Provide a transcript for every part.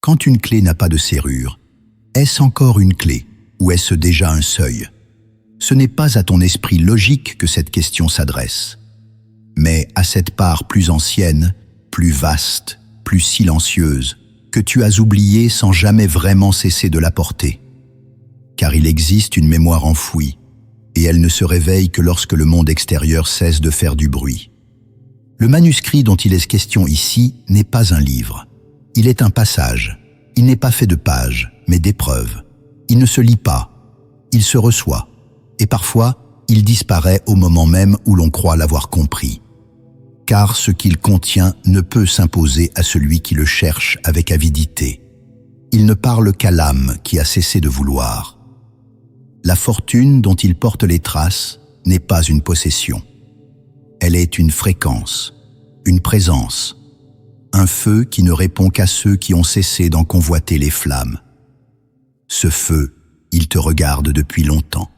Quand une clé n'a pas de serrure, est-ce encore une clé ou est-ce déjà un seuil? Ce n'est pas à ton esprit logique que cette question s'adresse, mais à cette part plus ancienne, plus vaste, plus silencieuse, que tu as oubliée sans jamais vraiment cesser de la porter. Car il existe une mémoire enfouie, et elle ne se réveille que lorsque le monde extérieur cesse de faire du bruit. Le manuscrit dont il est question ici n'est pas un livre. Il est un passage. Il n'est pas fait de pages, mais d'épreuves. Il ne se lit pas. Il se reçoit. Et parfois, il disparaît au moment même où l'on croit l'avoir compris. Car ce qu'il contient ne peut s'imposer à celui qui le cherche avec avidité. Il ne parle qu'à l'âme qui a cessé de vouloir. La fortune dont il porte les traces n'est pas une possession. Elle est une fréquence, une présence, un feu qui ne répond qu'à ceux qui ont cessé d'en convoiter les flammes. Ce feu, il te regarde depuis longtemps,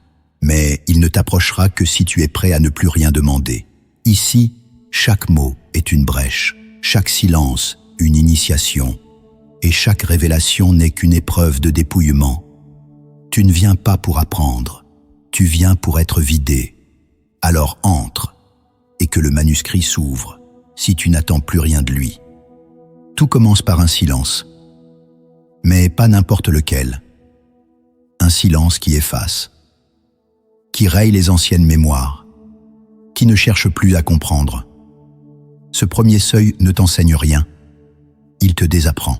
mais il ne t'approchera que si tu es prêt à ne plus rien demander. Ici, chaque mot est une brèche, chaque silence une initiation, et chaque révélation n'est qu'une épreuve de dépouillement. Tu ne viens pas pour apprendre, tu viens pour être vidé. Alors entre, et que le manuscrit s'ouvre, si tu n'attends plus rien de lui. Tout commence par un silence, mais pas n'importe lequel. Un silence qui efface, qui raye les anciennes mémoires, qui ne cherche plus à comprendre. Ce premier seuil ne t'enseigne rien, il te désapprend.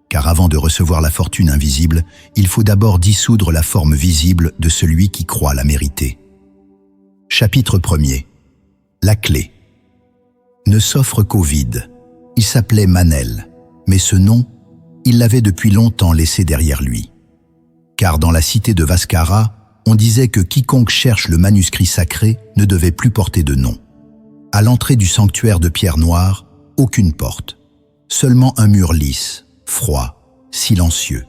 Car avant de recevoir la fortune invisible, il faut d'abord dissoudre la forme visible de celui qui croit la mériter. Chapitre 1er. La clé. Ne s'offre qu'au vide. Il s'appelait Manel, mais ce nom, il l'avait depuis longtemps laissé derrière lui. Car dans la cité de Vaskara, on disait que quiconque cherche le manuscrit sacré ne devait plus porter de nom. À l'entrée du sanctuaire de pierre noire, aucune porte, seulement un mur lisse, froid, silencieux.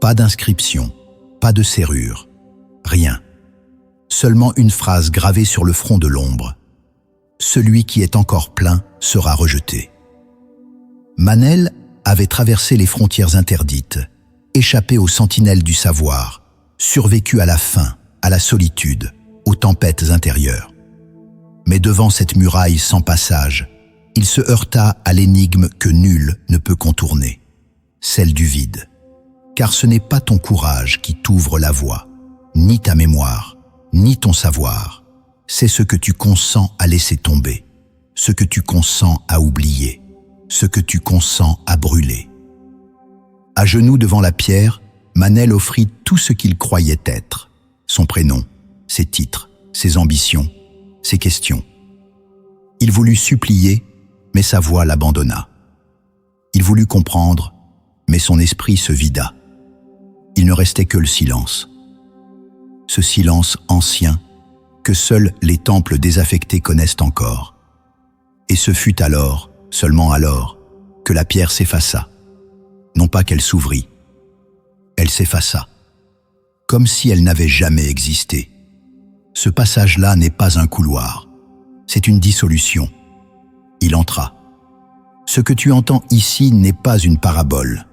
Pas d'inscription, pas de serrure, rien. Seulement une phrase gravée sur le front de l'ombre. Celui qui est encore plein sera rejeté. Manel avait traversé les frontières interdites, échappé aux sentinelles du savoir, survécu à la faim, à la solitude, aux tempêtes intérieures. Mais devant cette muraille sans passage, il se heurta à l'énigme que nul ne peut contourner, celle du vide. Car ce n'est pas ton courage qui t'ouvre la voie, ni ta mémoire, ni ton savoir. C'est ce que tu consens à laisser tomber, ce que tu consens à oublier, ce que tu consens à brûler. À genoux devant la pierre, Manel offrit tout ce qu'il croyait être, son prénom, ses titres, ses ambitions, ses questions. Il voulut supplier, mais sa voix l'abandonna. Il voulut comprendre, mais son esprit se vida. Il ne restait que le silence. Ce silence ancien que seuls les temples désaffectés connaissent encore. Et ce fut alors, seulement alors, que la pierre s'effaça. Non pas qu'elle s'ouvrit, elle s'effaça, comme si elle n'avait jamais existé. Ce passage-là n'est pas un couloir, c'est une dissolution. Il entra. Ce que tu entends ici n'est pas une parabole,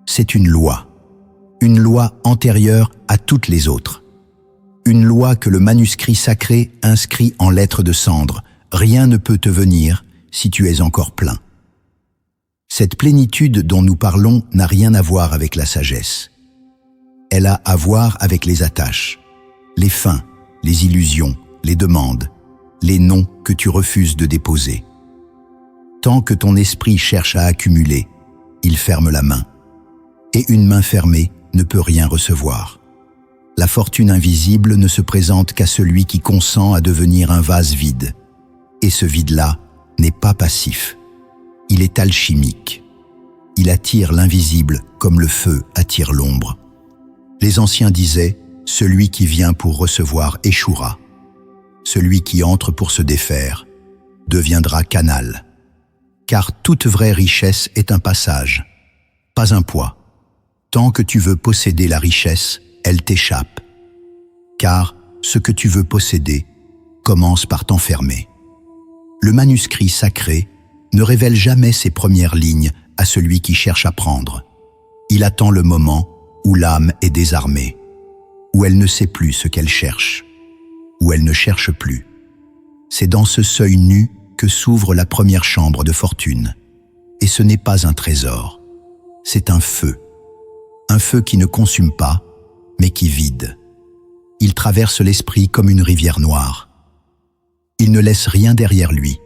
c'est une loi antérieure à toutes les autres. Une loi que le manuscrit sacré inscrit en lettres de cendre. Rien ne peut te venir si tu es encore plein. Cette plénitude dont nous parlons n'a rien à voir avec la sagesse. Elle a à voir avec les attaches, les fins, les illusions, les demandes, les noms que tu refuses de déposer. Tant que ton esprit cherche à accumuler, il ferme la main. Et une main fermée ne peut rien recevoir. La fortune invisible ne se présente qu'à celui qui consent à devenir un vase vide. Et ce vide-là n'est pas passif. Il est alchimique. Il attire l'invisible comme le feu attire l'ombre. Les anciens disaient « Celui qui vient pour recevoir échouera. Celui qui entre pour se défaire deviendra canal. » Car toute vraie richesse est un passage, pas un poids. Tant que tu veux posséder la richesse, elle t'échappe. Car ce que tu veux posséder commence par t'enfermer. Le manuscrit sacré ne révèle jamais ses premières lignes à celui qui cherche à prendre. Il attend le moment où l'âme est désarmée, où elle ne sait plus ce qu'elle cherche, où elle ne cherche plus. C'est dans ce seuil nu que s'ouvre la première chambre de fortune. Et ce n'est pas un trésor, c'est un feu qui ne consume pas, mais qui vide. Il traverse l'esprit comme une rivière noire. Il ne laisse rien derrière lui,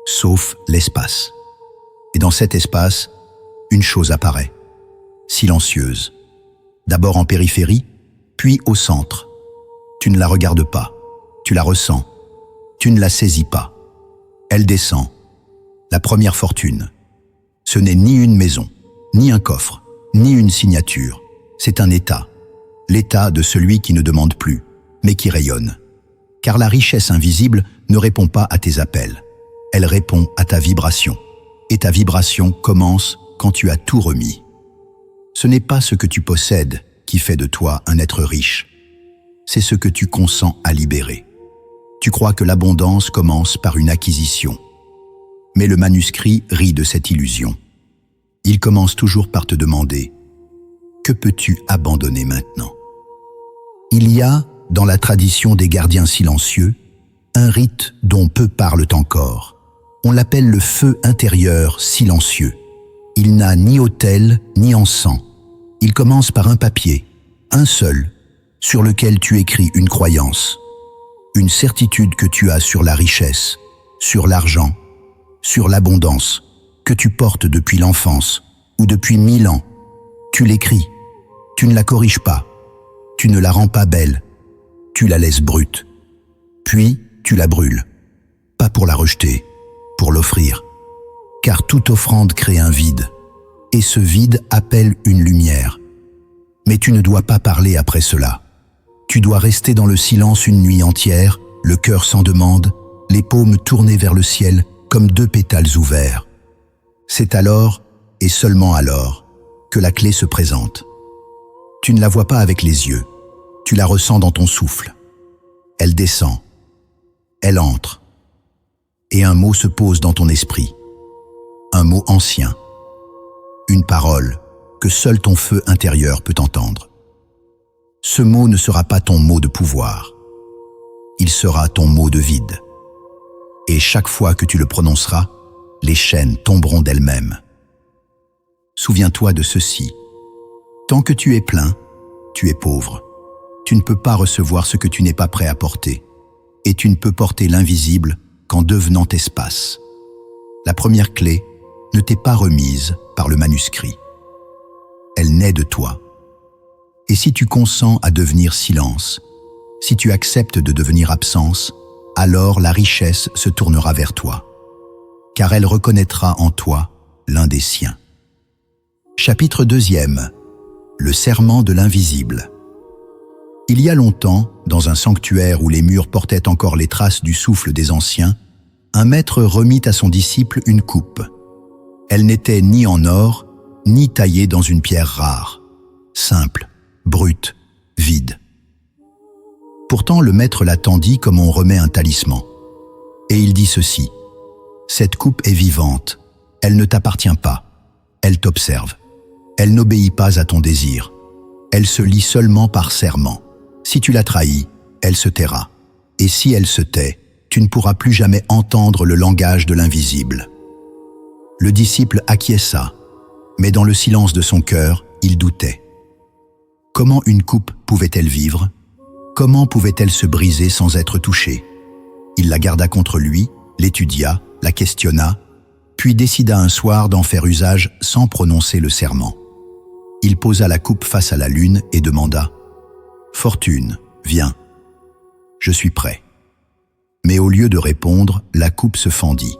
sauf l'espace. Et dans cet espace, une chose apparaît, silencieuse. D'abord en périphérie, puis au centre. Tu ne la regardes pas, tu la ressens, tu ne la saisis pas. Elle descend, la première fortune. Ce n'est ni une maison, ni un coffre, ni une signature. C'est un état, l'état de celui qui ne demande plus, mais qui rayonne. Car la richesse invisible ne répond pas à tes appels. Elle répond à ta vibration. Et ta vibration commence quand tu as tout remis. Ce n'est pas ce que tu possèdes qui fait de toi un être riche. C'est ce que tu consens à libérer. Tu crois que l'abondance commence par une acquisition. Mais le manuscrit rit de cette illusion. Il commence toujours par te demander « Que peux-tu abandonner maintenant ?» Il y a, dans la tradition des gardiens silencieux, un rite dont peu parlent encore. On l'appelle le feu intérieur silencieux. Il n'a ni autel ni encens. Il commence par un papier, un seul, sur lequel tu écris une croyance, une certitude que tu as sur la richesse, sur l'argent, sur l'abondance, que tu portes depuis l'enfance ou depuis 1000 ans. Tu l'écris, tu ne la corriges pas, tu ne la rends pas belle, tu la laisses brute. Puis tu la brûles, pas pour la rejeter, pour l'offrir. Car toute offrande crée un vide, et ce vide appelle une lumière. Mais tu ne dois pas parler après cela. Tu dois rester dans le silence une nuit entière, le cœur sans demande, les paumes tournées vers le ciel comme 2 pétales ouverts. C'est alors, et seulement alors, que la clé se présente. Tu ne la vois pas avec les yeux, tu la ressens dans ton souffle. Elle descend, elle entre, et un mot se pose dans ton esprit. Un mot ancien, une parole que seul ton feu intérieur peut entendre. Ce mot ne sera pas ton mot de pouvoir, il sera ton mot de vide. Et chaque fois que tu le prononceras, les chaînes tomberont d'elles-mêmes. Souviens-toi de ceci. Tant que tu es plein, tu es pauvre. Tu ne peux pas recevoir ce que tu n'es pas prêt à porter. Et tu ne peux porter l'invisible qu'en devenant espace. La première clé ne t'est pas remise par le manuscrit. Elle naît de toi. Et si tu consens à devenir silence, si tu acceptes de devenir absence, alors la richesse se tournera vers toi, car elle reconnaîtra en toi l'un des siens. Chapitre 2, le serment de l'invisible. Il y a longtemps, dans un sanctuaire où les murs portaient encore les traces du souffle des anciens, un maître remit à son disciple une coupe. Elle n'était ni en or, ni taillée dans une pierre rare, simple, brute, vide. Pourtant le maître la tendit comme on remet un talisman. Et il dit ceci: « Cette coupe est vivante, elle ne t'appartient pas, elle t'observe. Elle n'obéit pas à ton désir, elle se lie seulement par serment. Si tu la trahis, elle se taira. Et si elle se tait, tu ne pourras plus jamais entendre le langage de l'invisible. » Le disciple acquiesça, mais dans le silence de son cœur, il doutait. Comment une coupe pouvait-elle vivre? Comment pouvait-elle se briser sans être touchée? Il la garda contre lui, l'étudia, la questionna, puis décida un soir d'en faire usage sans prononcer le serment. Il posa la coupe face à la lune et demanda « Fortune, viens. » « Je suis prêt. » Mais au lieu de répondre, la coupe se fendit.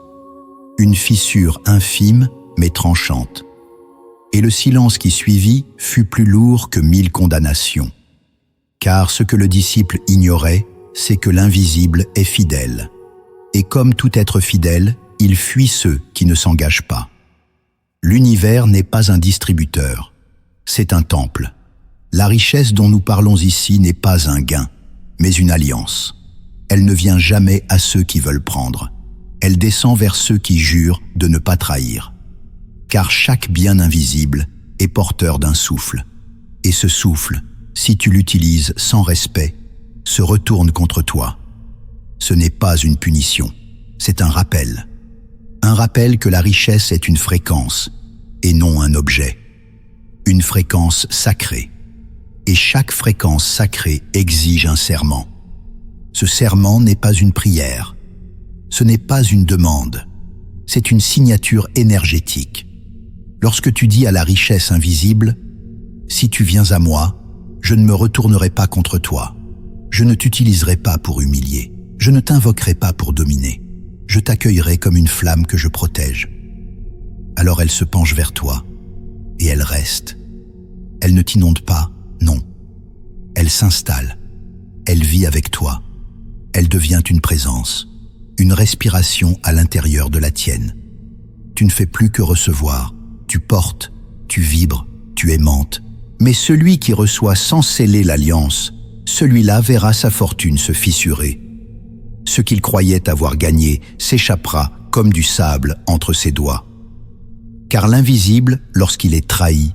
Une fissure infime mais tranchante. Et le silence qui suivit fut plus lourd que 1000 condamnations. Car ce que le disciple ignorait, c'est que l'invisible est fidèle. Et comme tout être fidèle, il fuit ceux qui ne s'engagent pas. L'univers n'est pas un distributeur, c'est un temple. La richesse dont nous parlons ici n'est pas un gain, mais une alliance. Elle ne vient jamais à ceux qui veulent prendre. Elle descend vers ceux qui jurent de ne pas trahir. Car chaque bien invisible est porteur d'un souffle. Et ce souffle, si tu l'utilises sans respect, se retourne contre toi. Ce n'est pas une punition, c'est un rappel. Un rappel que la richesse est une fréquence et non un objet. Une fréquence sacrée. Et chaque fréquence sacrée exige un serment. Ce serment n'est pas une prière. Ce n'est pas une demande. C'est une signature énergétique. Lorsque tu dis à la richesse invisible, « Si tu viens à moi, je ne me retournerai pas contre toi. Je ne t'utiliserai pas pour humilier. Je ne t'invoquerai pas pour dominer. Je t'accueillerai comme une flamme que je protège. » Alors elle se penche vers toi et elle reste. Elle ne t'inonde pas, non. Elle s'installe. Elle vit avec toi. Elle devient une présence, une respiration à l'intérieur de la tienne. Tu ne fais plus que recevoir. Tu portes, tu vibres, tu aimantes. Mais celui qui reçoit sans sceller l'alliance, celui-là verra sa fortune se fissurer. Ce qu'il croyait avoir gagné s'échappera comme du sable entre ses doigts. Car l'invisible, lorsqu'il est trahi,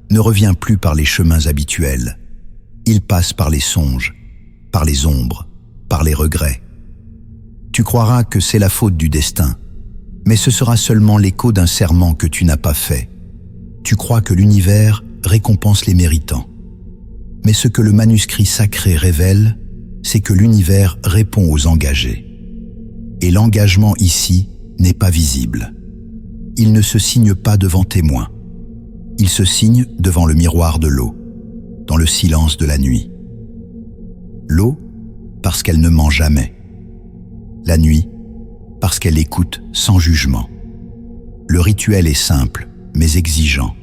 ne revient plus par les chemins habituels. Il passe par les songes, par les ombres, par les regrets. Tu croiras que c'est la faute du destin, mais ce sera seulement l'écho d'un serment que tu n'as pas fait. Tu crois que l'univers récompense les méritants. Mais ce que le manuscrit sacré révèle, c'est que l'univers répond aux engagés. Et l'engagement ici n'est pas visible. Il ne se signe pas devant témoins. Il se signe devant le miroir de l'eau, dans le silence de la nuit. L'eau, parce qu'elle ne ment jamais. La nuit, parce qu'elle écoute sans jugement. Le rituel est simple, mais exigeant.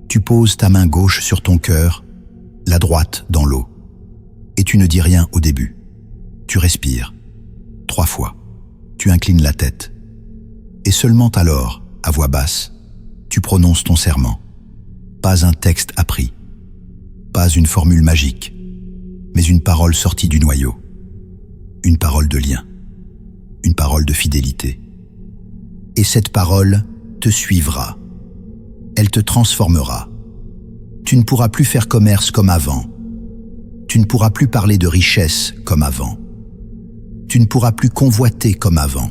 Tu poses ta main gauche sur ton cœur, la droite dans l'eau. Et tu ne dis rien au début. Tu respires. 3 fois. Tu inclines la tête. Et seulement alors, à voix basse, tu prononces ton serment. Pas un texte appris. Pas une formule magique. Mais une parole sortie du noyau. Une parole de lien. Une parole de fidélité. Et cette parole te suivra. Elle te transformera. Tu ne pourras plus faire commerce comme avant. Tu ne pourras plus parler de richesse comme avant. Tu ne pourras plus convoiter comme avant.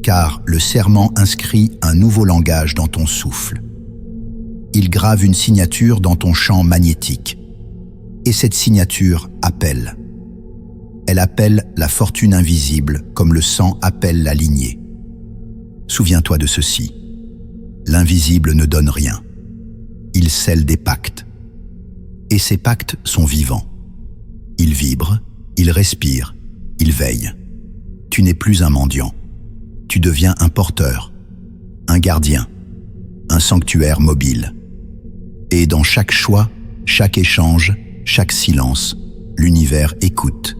Car le serment inscrit un nouveau langage dans ton souffle. Il grave une signature dans ton champ magnétique. Et cette signature appelle. Elle appelle la fortune invisible comme le sang appelle la lignée. Souviens-toi de ceci. L'invisible ne donne rien. Il scelle des pactes. Et ces pactes sont vivants. Ils vibrent, ils respirent, ils veillent. Tu n'es plus un mendiant. Tu deviens un porteur, un gardien, un sanctuaire mobile. Et dans chaque choix, chaque échange, chaque silence, l'univers écoute.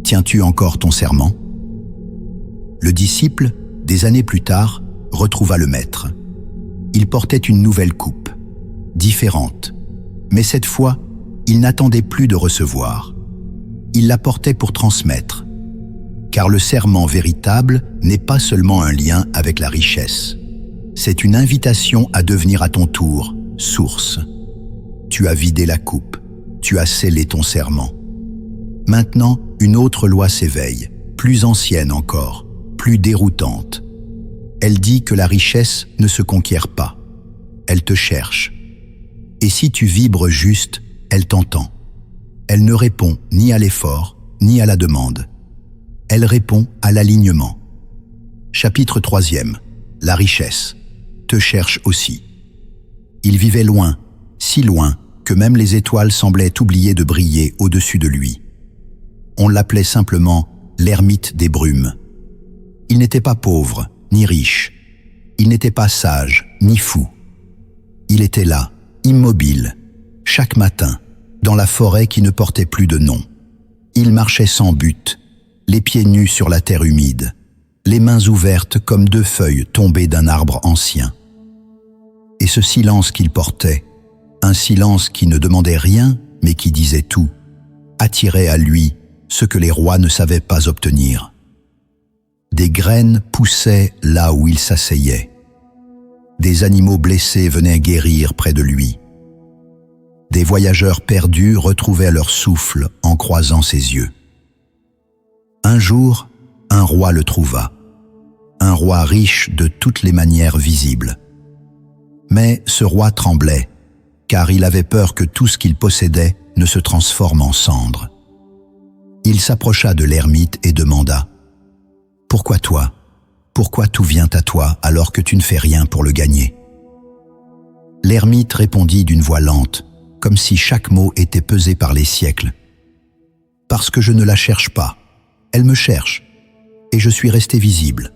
Tiens-tu encore ton serment? Le disciple, des années plus tard, retrouva le maître. Il portait une nouvelle coupe, différente. Mais cette fois, il n'attendait plus de recevoir. Il la portait pour transmettre. Car le serment véritable n'est pas seulement un lien avec la richesse. C'est une invitation à devenir à ton tour source. Tu as vidé la coupe, tu as scellé ton serment. Maintenant, une autre loi s'éveille, plus ancienne encore, plus déroutante. Elle dit que la richesse ne se conquiert pas. Elle te cherche. Et si tu vibres juste, elle t'entend. Elle ne répond ni à l'effort, ni à la demande. Elle répond à l'alignement. Chapitre 3e. La richesse te cherche aussi. Il vivait loin, si loin, que même les étoiles semblaient oublier de briller au-dessus de lui. On l'appelait simplement l'ermite des brumes. Il n'était pas pauvre, ni riche. Il n'était pas sage, ni fou. Il était là, immobile, chaque matin, dans la forêt qui ne portait plus de nom. Il marchait sans but, les pieds nus sur la terre humide, les mains ouvertes comme 2 feuilles tombées d'un arbre ancien. Et ce silence qu'il portait, un silence qui ne demandait rien, mais qui disait tout, attirait à lui ce que les rois ne savaient pas obtenir. Des graines poussaient là où il s'asseyait. Des animaux blessés venaient guérir près de lui. Des voyageurs perdus retrouvaient leur souffle en croisant ses yeux. Un jour, un roi le trouva, un roi riche de toutes les manières visibles. Mais ce roi tremblait, car il avait peur que tout ce qu'il possédait ne se transforme en cendres. Il s'approcha de l'ermite et demanda « Pourquoi toi ? Pourquoi tout vient à toi alors que tu ne fais rien pour le gagner ?» L'ermite répondit d'une voix lente, comme si chaque mot était pesé par les siècles. « Parce que je ne la cherche pas, elle me cherche, et je suis resté visible. »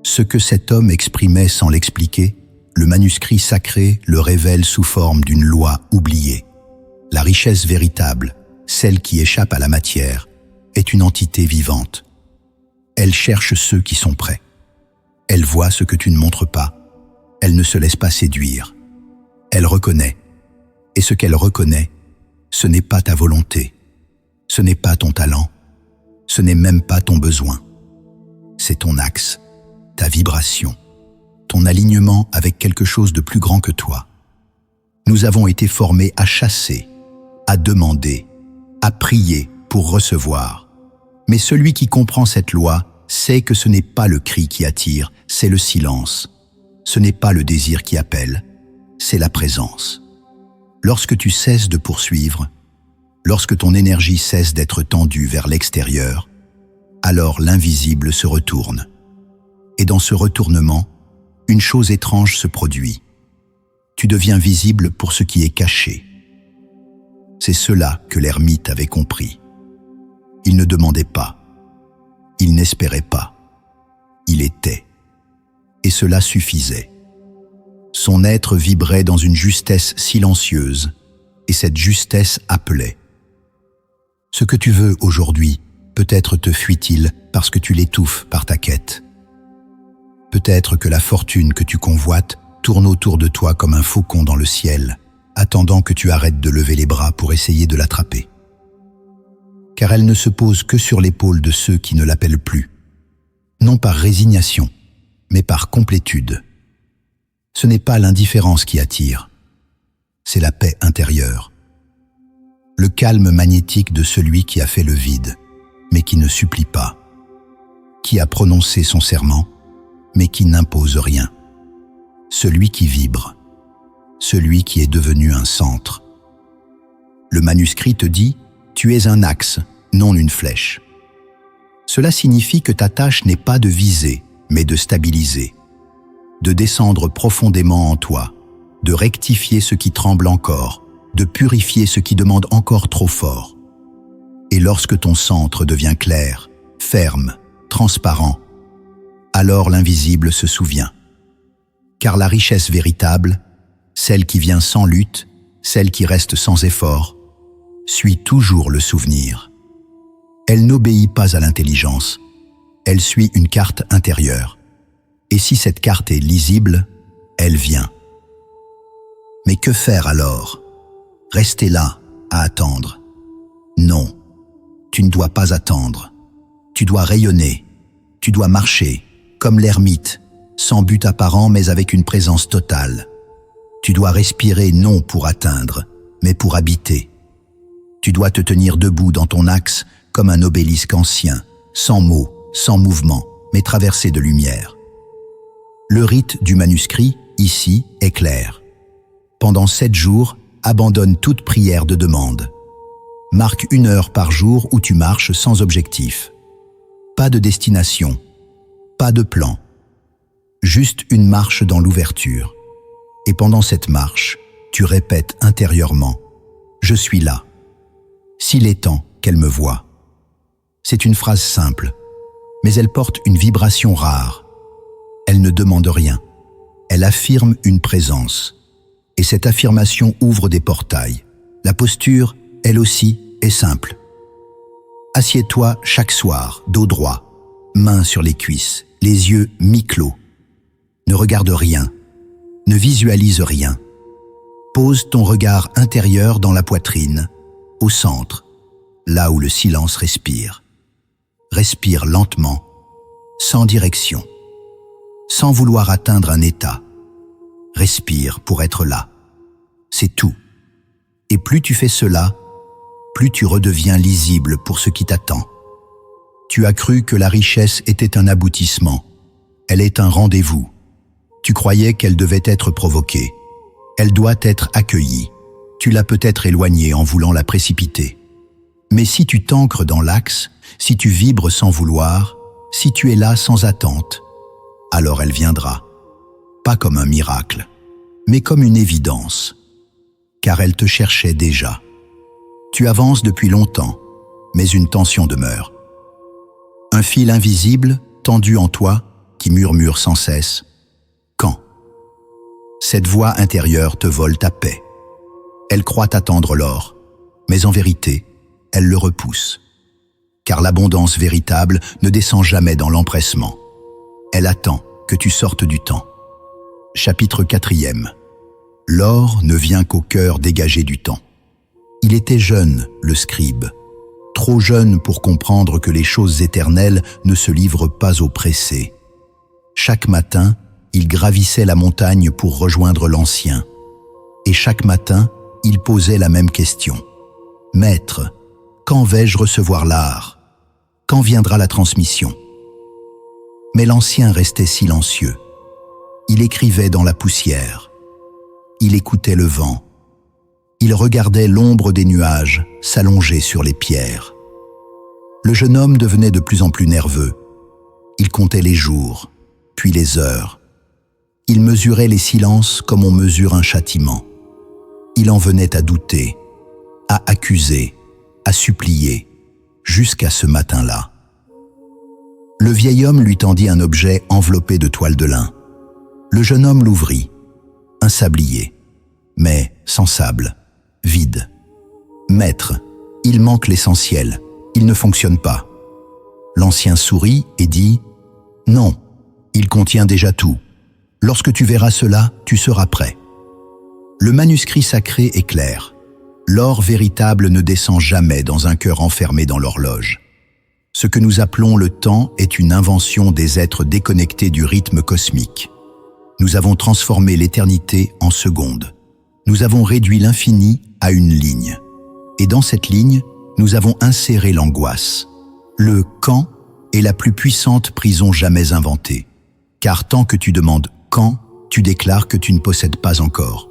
Ce que cet homme exprimait sans l'expliquer, le manuscrit sacré le révèle sous forme d'une loi oubliée. La richesse véritable, celle qui échappe à la matière, est une entité vivante. Elle cherche ceux qui sont prêts. Elle voit ce que tu ne montres pas. Elle ne se laisse pas séduire. Elle reconnaît. Et ce qu'elle reconnaît, ce n'est pas ta volonté. Ce n'est pas ton talent. Ce n'est même pas ton besoin. C'est ton axe, ta vibration, ton alignement avec quelque chose de plus grand que toi. Nous avons été formés à chasser, à demander, à prier pour recevoir. Mais celui qui comprend cette loi sait que ce n'est pas le cri qui attire, c'est le silence. Ce n'est pas le désir qui appelle, c'est la présence. Lorsque tu cesses de poursuivre, lorsque ton énergie cesse d'être tendue vers l'extérieur, alors l'invisible se retourne. Et dans ce retournement, une chose étrange se produit. Tu deviens visible pour ce qui est caché. C'est cela que l'ermite avait compris. Il ne demandait pas. Il n'espérait pas. Il était. Et cela suffisait. Son être vibrait dans une justesse silencieuse, et cette justesse appelait. Ce que tu veux aujourd'hui, peut-être te fuit-il parce que tu l'étouffes par ta quête. Peut-être que la fortune que tu convoites tourne autour de toi comme un faucon dans le ciel, attendant que tu arrêtes de lever les bras pour essayer de l'attraper. Car elle ne se pose que sur l'épaule de ceux qui ne l'appellent plus, non par résignation, mais par complétude. Ce n'est pas l'indifférence qui attire, c'est la paix intérieure. Le calme magnétique de celui qui a fait le vide, mais qui ne supplie pas, qui a prononcé son serment, mais qui n'impose rien. Celui qui vibre, celui qui est devenu un centre. Le manuscrit te dit « Tu es un axe, non une flèche ». Cela signifie que ta tâche n'est pas de viser, mais de stabiliser, de descendre profondément en toi, de rectifier ce qui tremble encore, de purifier ce qui demande encore trop fort. Et lorsque ton centre devient clair, ferme, transparent, alors l'invisible se souvient. Car la richesse véritable, celle qui vient sans lutte, celle qui reste sans effort, suit toujours le souvenir. Elle n'obéit pas à l'intelligence, elle suit une carte intérieure. Et si cette carte est lisible, elle vient. Mais que faire alors ? Rester là, à attendre. Non, tu ne dois pas attendre. Tu dois rayonner, tu dois marcher, comme l'ermite, sans but apparent mais avec une présence totale. Tu dois respirer non pour atteindre, mais pour habiter. Tu dois te tenir debout dans ton axe comme un obélisque ancien, sans mots, sans mouvement, mais traversé de lumière. Le rite du manuscrit, ici, est clair. Pendant 7 jours, abandonne toute prière de demande. Marque 1 heure par jour où tu marches sans objectif. Pas de destination, pas de plan. Juste une marche dans l'ouverture. Et pendant cette marche, tu répètes intérieurement « Je suis là ». S'il est temps qu'elle me voie. C'est une phrase simple, mais elle porte une vibration rare. Elle ne demande rien. Elle affirme une présence. Et cette affirmation ouvre des portails. La posture, elle aussi, est simple. Assieds-toi chaque soir, dos droit, mains sur les cuisses, les yeux mi-clos. Ne regarde rien. Ne visualise rien. Pose ton regard intérieur dans la poitrine, au centre, là où le silence respire. Respire lentement, sans direction, sans vouloir atteindre un état, respire pour être là. C'est tout. Et plus tu fais cela, plus tu redeviens lisible pour ce qui t'attend. Tu as cru que la richesse était un aboutissement. Elle est un rendez-vous. Tu croyais qu'elle devait être provoquée. Elle doit être accueillie. Tu l'as peut-être éloignée en voulant la précipiter. Mais si tu t'ancres dans l'axe, si tu vibres sans vouloir, si tu es là sans attente, alors elle viendra. Pas comme un miracle, mais comme une évidence. Car elle te cherchait déjà. Tu avances depuis longtemps, mais une tension demeure. Un fil invisible, tendu en toi, qui murmure sans cesse « Quand ?» Cette voix intérieure te vole ta paix. Elle croit attendre l'or, mais en vérité, elle le repousse. Car l'abondance véritable ne descend jamais dans l'empressement. Elle attend que tu sortes du temps. Chapitre 4e. L'or ne vient qu'au cœur dégagé du temps. Il était jeune, le scribe, trop jeune pour comprendre que les choses éternelles ne se livrent pas aux pressés. Chaque matin, il gravissait la montagne pour rejoindre l'ancien. Et chaque matin, il posait la même question. « Maître, quand vais-je recevoir l'art? Quand viendra la transmission ?» Mais l'ancien restait silencieux. Il écrivait dans la poussière. Il écoutait le vent. Il regardait l'ombre des nuages s'allonger sur les pierres. Le jeune homme devenait de plus en plus nerveux. Il comptait les jours, puis les heures. Il mesurait les silences comme on mesure un châtiment. Il en venait à douter, à accuser, à supplier, jusqu'à ce matin-là. Le vieil homme lui tendit un objet enveloppé de toile de lin. Le jeune homme l'ouvrit. Un sablier, mais sans sable, vide. « Maître, il manque l'essentiel, il ne fonctionne pas. » L'ancien sourit et dit « Non, il contient déjà tout. Lorsque tu verras cela, tu seras prêt. » Le manuscrit sacré est clair. L'or véritable ne descend jamais dans un cœur enfermé dans l'horloge. Ce que nous appelons le temps est une invention des êtres déconnectés du rythme cosmique. Nous avons transformé l'éternité en secondes. Nous avons réduit l'infini à une ligne. Et dans cette ligne, nous avons inséré l'angoisse. Le « quand » est la plus puissante prison jamais inventée. Car tant que tu demandes « quand », tu déclares que tu ne possèdes pas encore.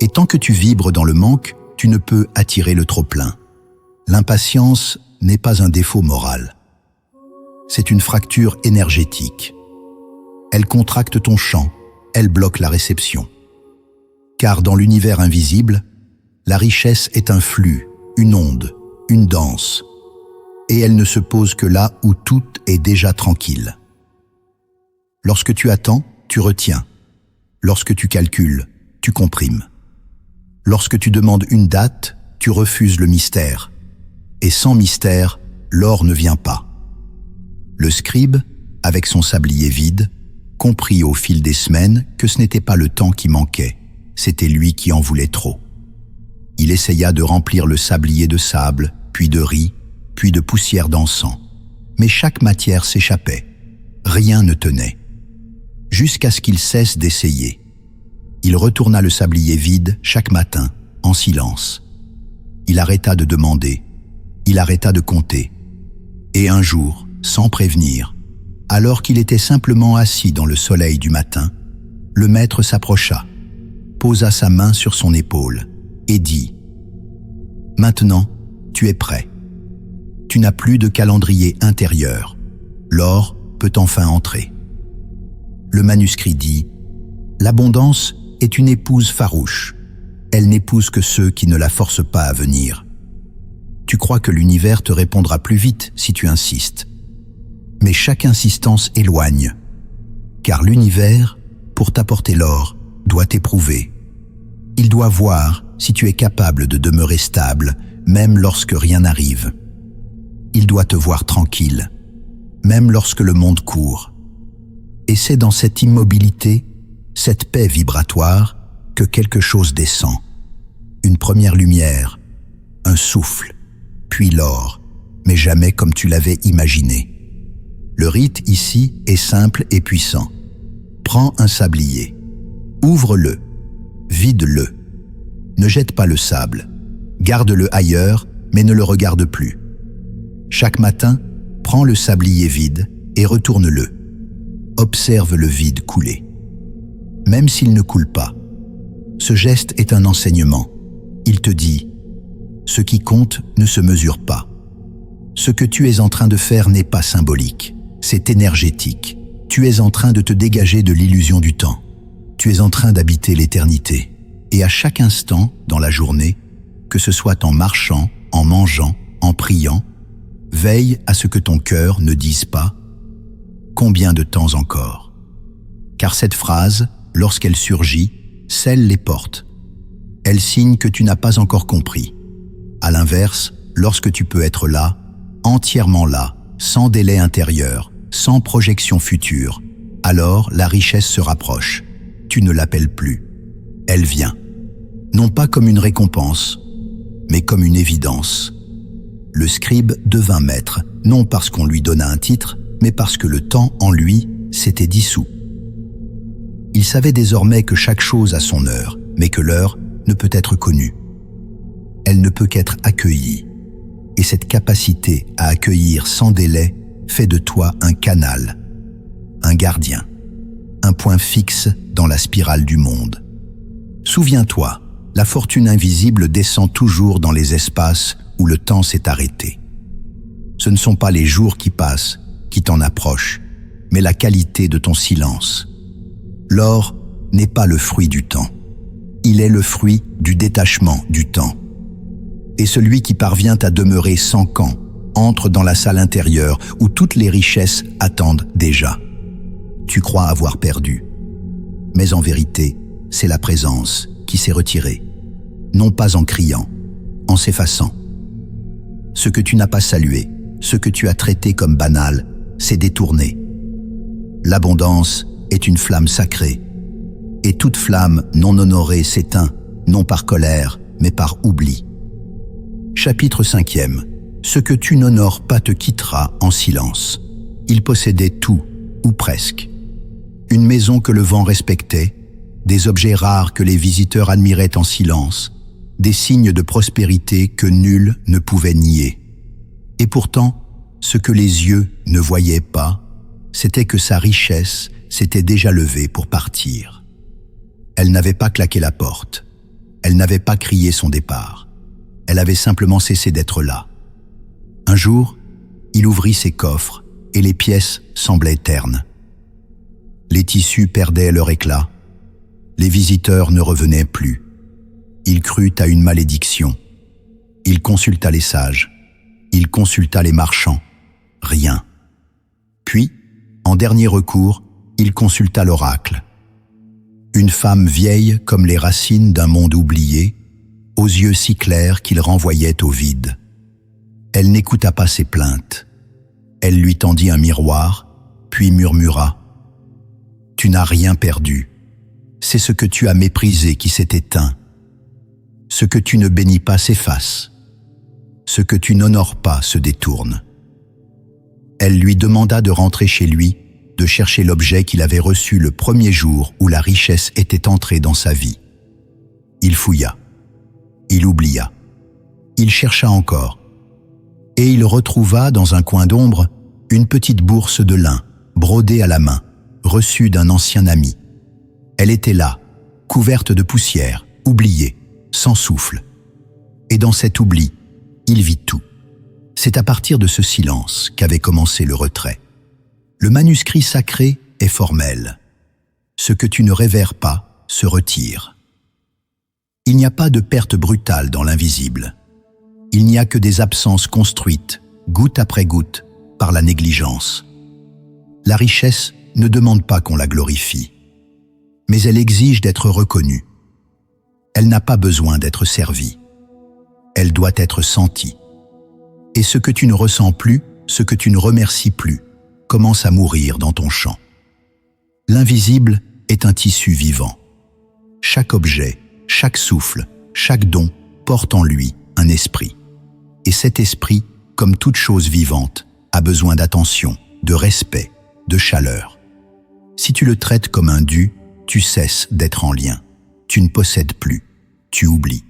Et tant que tu vibres dans le manque, tu ne peux attirer le trop-plein. L'impatience n'est pas un défaut moral. C'est une fracture énergétique. Elle contracte ton champ, elle bloque la réception. Car dans l'univers invisible, la richesse est un flux, une onde, une danse. Et elle ne se pose que là où tout est déjà tranquille. Lorsque tu attends, tu retiens. Lorsque tu calcules, tu comprimes. Lorsque tu demandes une date, tu refuses le mystère. Et sans mystère, l'or ne vient pas. Le scribe, avec son sablier vide, comprit au fil des semaines que ce n'était pas le temps qui manquait, c'était lui qui en voulait trop. Il essaya de remplir le sablier de sable, puis de riz, puis de poussière d'encens. Mais chaque matière s'échappait. Rien ne tenait. Jusqu'à ce qu'il cesse d'essayer. Il retourna le sablier vide chaque matin, en silence. Il arrêta de demander. Il arrêta de compter. Et un jour, sans prévenir, alors qu'il était simplement assis dans le soleil du matin, le maître s'approcha, posa sa main sur son épaule et dit « Maintenant, tu es prêt. Tu n'as plus de calendrier intérieur. L'or peut enfin entrer. » Le manuscrit dit « L'abondance est une épouse farouche. Elle n'épouse que ceux qui ne la forcent pas à venir. Tu crois que l'univers te répondra plus vite si tu insistes. Mais chaque insistance éloigne. Car l'univers, pour t'apporter l'or, doit t'éprouver. Il doit voir si tu es capable de demeurer stable, même lorsque rien n'arrive. Il doit te voir tranquille, même lorsque le monde court. Et c'est dans cette immobilité, cette paix vibratoire, que quelque chose descend. Une première lumière, un souffle, puis l'or, mais jamais comme tu l'avais imaginé. Le rite ici est simple et puissant. Prends un sablier. Ouvre-le, vide-le. Ne jette pas le sable. Garde-le ailleurs, mais ne le regarde plus. Chaque matin, prends le sablier vide et retourne-le. Observe le vide couler. Même s'il ne coule pas, ce geste est un enseignement. Il te dit « Ce qui compte ne se mesure pas. Ce que tu es en train de faire n'est pas symbolique, c'est énergétique. Tu es en train de te dégager de l'illusion du temps. Tu es en train d'habiter l'éternité. Et à chaque instant, dans la journée, que ce soit en marchant, en mangeant, en priant, veille à ce que ton cœur ne dise pas « Combien de temps encore ?» Car cette phrase, lorsqu'elle surgit, scelle les portes. Elle signe que tu n'as pas encore compris. À l'inverse, lorsque tu peux être là, entièrement là, sans délai intérieur, sans projection future, alors la richesse se rapproche. Tu ne l'appelles plus. Elle vient. Non pas comme une récompense, mais comme une évidence. Le scribe devint maître, non parce qu'on lui donna un titre, mais parce que le temps en lui s'était dissous. Il savait désormais que chaque chose a son heure, mais que l'heure ne peut être connue. Elle ne peut qu'être accueillie. Et cette capacité à accueillir sans délai fait de toi un canal, un gardien, un point fixe dans la spirale du monde. Souviens-toi, la fortune invisible descend toujours dans les espaces où le temps s'est arrêté. Ce ne sont pas les jours qui passent qui t'en approchent, mais la qualité de ton silence. L'or n'est pas le fruit du temps. Il est le fruit du détachement du temps. Et celui qui parvient à demeurer sans camp entre dans la salle intérieure où toutes les richesses attendent déjà. Tu crois avoir perdu. Mais en vérité, c'est la présence qui s'est retirée. Non pas en criant, en s'effaçant. Ce que tu n'as pas salué, ce que tu as traité comme banal, s'est détourné. L'abondance est une flamme sacrée. Et toute flamme non honorée s'éteint, non par colère, mais par oubli. Chapitre 5e. Ce que tu n'honores pas te quittera en silence. Il possédait tout, ou presque. Une maison que le vent respectait, des objets rares que les visiteurs admiraient en silence, des signes de prospérité que nul ne pouvait nier. Et pourtant, ce que les yeux ne voyaient pas, c'était que sa richesse s'était déjà levée pour partir. Elle n'avait pas claqué la porte. Elle n'avait pas crié son départ. Elle avait simplement cessé d'être là. Un jour, il ouvrit ses coffres et les pièces semblaient ternes. Les tissus perdaient leur éclat. Les visiteurs ne revenaient plus. Il crut à une malédiction. Il consulta les sages. Il consulta les marchands. Rien. Puis, en dernier recours, il consulta l'oracle. Une femme vieille comme les racines d'un monde oublié, aux yeux si clairs qu'il renvoyait au vide. Elle n'écouta pas ses plaintes. Elle lui tendit un miroir, puis murmura « Tu n'as rien perdu. C'est ce que tu as méprisé qui s'est éteint. Ce que tu ne bénis pas s'efface. Ce que tu n'honores pas se détourne. » Elle lui demanda de rentrer chez lui, de chercher l'objet qu'il avait reçu le premier jour où la richesse était entrée dans sa vie. Il fouilla. Il oublia. Il chercha encore. Et il retrouva dans un coin d'ombre une petite bourse de lin, brodée à la main, reçue d'un ancien ami. Elle était là, couverte de poussière, oubliée, sans souffle. Et dans cet oubli, il vit tout. C'est à partir de ce silence qu'avait commencé le retrait. Le manuscrit sacré est formel. Ce que tu ne révères pas se retire. Il n'y a pas de perte brutale dans l'invisible. Il n'y a que des absences construites, goutte après goutte, par la négligence. La richesse ne demande pas qu'on la glorifie, mais elle exige d'être reconnue. Elle n'a pas besoin d'être servie. Elle doit être sentie. Et ce que tu ne ressens plus, ce que tu ne remercies plus, commence à mourir dans ton champ. L'invisible est un tissu vivant. Chaque objet, chaque souffle, chaque don porte en lui un esprit. Et cet esprit, comme toute chose vivante, a besoin d'attention, de respect, de chaleur. Si tu le traites comme un dû, tu cesses d'être en lien. Tu ne possèdes plus, tu oublies.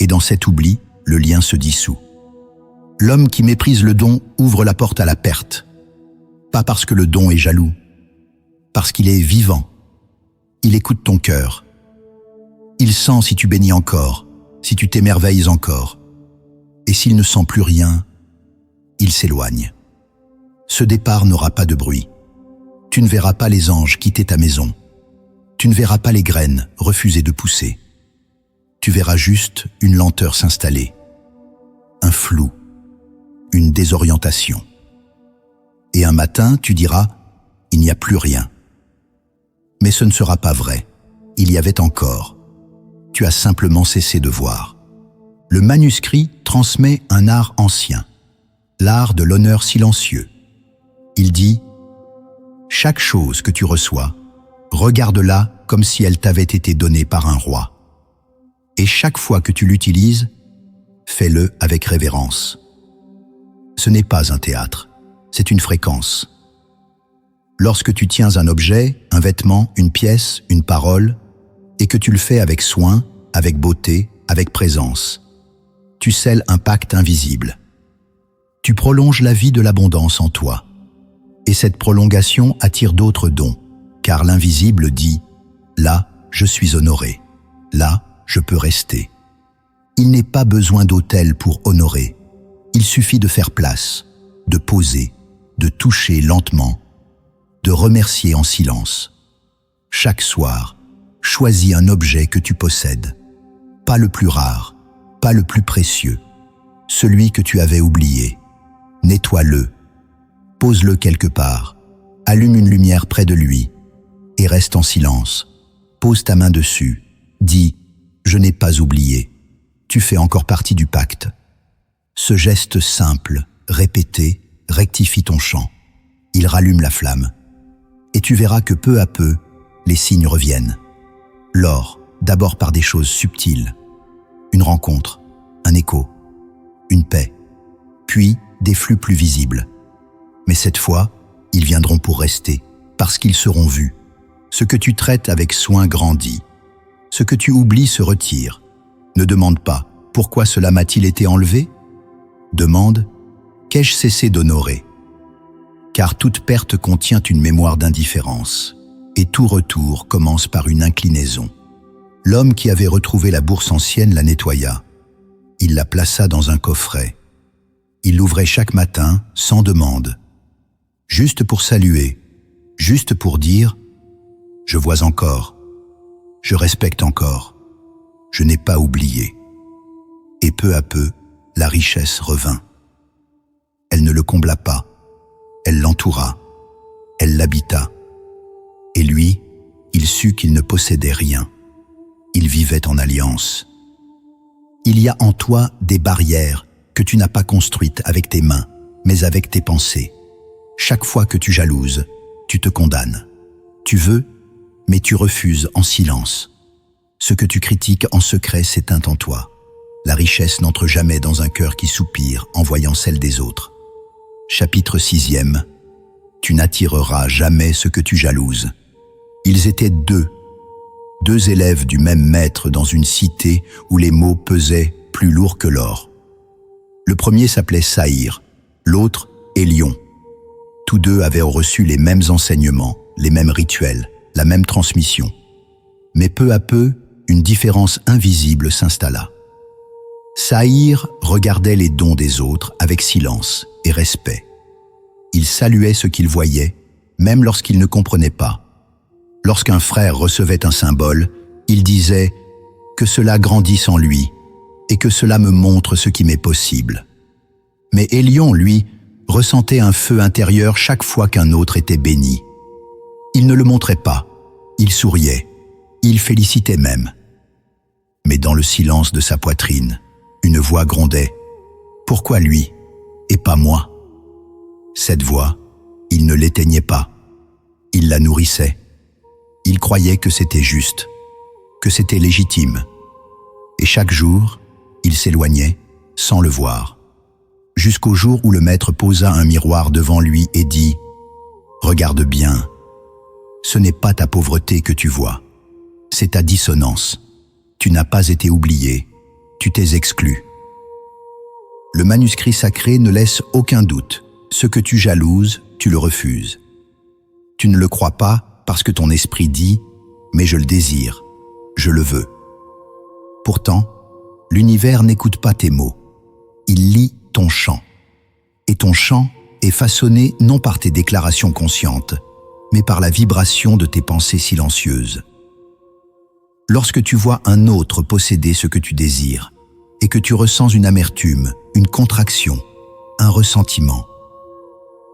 Et dans cet oubli, le lien se dissout. L'homme qui méprise le don ouvre la porte à la perte. Pas parce que le don est jaloux, parce qu'il est vivant. Il écoute ton cœur. Il sent si tu bénis encore, si tu t'émerveilles encore. Et s'il ne sent plus rien, il s'éloigne. Ce départ n'aura pas de bruit. Tu ne verras pas les anges quitter ta maison. Tu ne verras pas les graines refuser de pousser. Tu verras juste une lenteur s'installer, un flou, une désorientation. Et un matin, tu diras, il n'y a plus rien. Mais ce ne sera pas vrai. Il y avait encore. Tu as simplement cessé de voir. Le manuscrit transmet un art ancien, l'art de l'honneur silencieux. Il dit « Chaque chose que tu reçois, regarde-la comme si elle t'avait été donnée par un roi. Et chaque fois que tu l'utilises, fais-le avec révérence. » Ce n'est pas un théâtre, c'est une fréquence. Lorsque tu tiens un objet, un vêtement, une pièce, une parole, et que tu le fais avec soin, avec beauté, avec présence, tu scelles un pacte invisible. Tu prolonges la vie de l'abondance en toi. Et cette prolongation attire d'autres dons, car l'invisible dit « Là, je suis honoré. Là, je peux rester. » Il n'est pas besoin d'autel pour honorer. Il suffit de faire place, de poser, de toucher lentement, de remercier en silence. Chaque soir, choisis un objet que tu possèdes. Pas le plus rare, pas le plus précieux, celui que tu avais oublié. Nettoie-le, pose-le quelque part, allume une lumière près de lui et reste en silence. Pose ta main dessus, dis « Je n'ai pas oublié ». Tu fais encore partie du pacte. Ce geste simple, répété, rectifie ton chant. Il rallume la flamme. Et tu verras que peu à peu, les signes reviennent. L'or, d'abord par des choses subtiles. Une rencontre, un écho, une paix. Puis, des flux plus visibles. Mais cette fois, ils viendront pour rester, parce qu'ils seront vus. Ce que tu traites avec soin grandit. Ce que tu oublies se retire. Ne demande pas « Pourquoi cela m'a-t-il été enlevé ?» Demande « Qu'ai-je cessé d'honorer ?» Car toute perte contient une mémoire d'indifférence, et tout retour commence par une inclinaison. L'homme qui avait retrouvé la bourse ancienne la nettoya. Il la plaça dans un coffret. Il l'ouvrait chaque matin, sans demande, juste pour saluer, juste pour dire « Je vois encore, je respecte encore, je n'ai pas oublié ». Et peu à peu, la richesse revint. Elle ne le combla pas, elle l'entoura, elle l'habita. Et lui, il sut qu'il ne possédait rien. Il vivait en alliance. Il y a en toi des barrières que tu n'as pas construites avec tes mains, mais avec tes pensées. Chaque fois que tu jalouses, tu te condamnes. Tu veux, mais tu refuses en silence. Ce que tu critiques en secret s'éteint en toi. La richesse n'entre jamais dans un cœur qui soupire en voyant celle des autres. Chapitre 6e. Tu n'attireras jamais ce que tu jalouses. Ils étaient deux élèves du même maître dans une cité où les mots pesaient plus lourd que l'or. Le premier s'appelait Saïr, l'autre Hélion. Tous deux avaient reçu les mêmes enseignements, les mêmes rituels, la même transmission. Mais peu à peu, une différence invisible s'installa. Saïr regardait les dons des autres avec silence et respect. Il saluait ce qu'il voyait, même lorsqu'il ne comprenait pas. Lorsqu'un frère recevait un symbole, il disait « Que cela grandisse en lui et que cela me montre ce qui m'est possible ». Mais Hélion, lui, ressentait un feu intérieur chaque fois qu'un autre était béni. Il ne le montrait pas, il souriait, il félicitait même. Mais dans le silence de sa poitrine, une voix grondait « Pourquoi lui et pas moi ?» Cette voix, il ne l'éteignait pas, il la nourrissait. Il croyait que c'était juste, que c'était légitime. Et chaque jour, il s'éloignait, sans le voir, jusqu'au jour où le maître posa un miroir devant lui et dit « Regarde bien, Ce n'est pas ta pauvreté que tu vois, c'est ta dissonance. Tu n'as pas été oublié, tu t'es exclu. Le manuscrit sacré ne laisse aucun doute. Ce que tu jalouses, tu le refuses. Tu ne le crois pas parce que ton esprit dit « mais je le désire, je le veux ». Pourtant, l'univers n'écoute pas tes mots. Il lit ton chant. Et ton chant est façonné non par tes déclarations conscientes, mais par la vibration de tes pensées silencieuses. Lorsque tu vois un autre posséder ce que tu désires, et que tu ressens une amertume, une contraction, un ressentiment,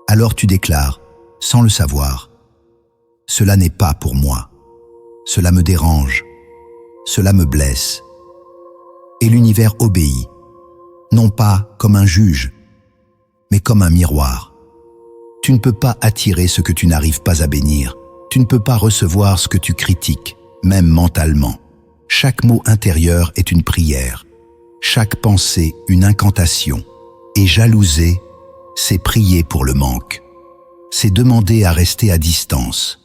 alors tu déclares, sans le savoir, « Cela n'est pas pour moi, cela me dérange, cela me blesse ». Et l'univers obéit, non pas comme un juge, mais comme un miroir. Tu ne peux pas attirer ce que tu n'arrives pas à bénir, tu ne peux pas recevoir ce que tu critiques, même mentalement. Chaque mot intérieur est une prière, chaque pensée une incantation, et jalouser, c'est prier pour le manque, c'est demander à rester à distance.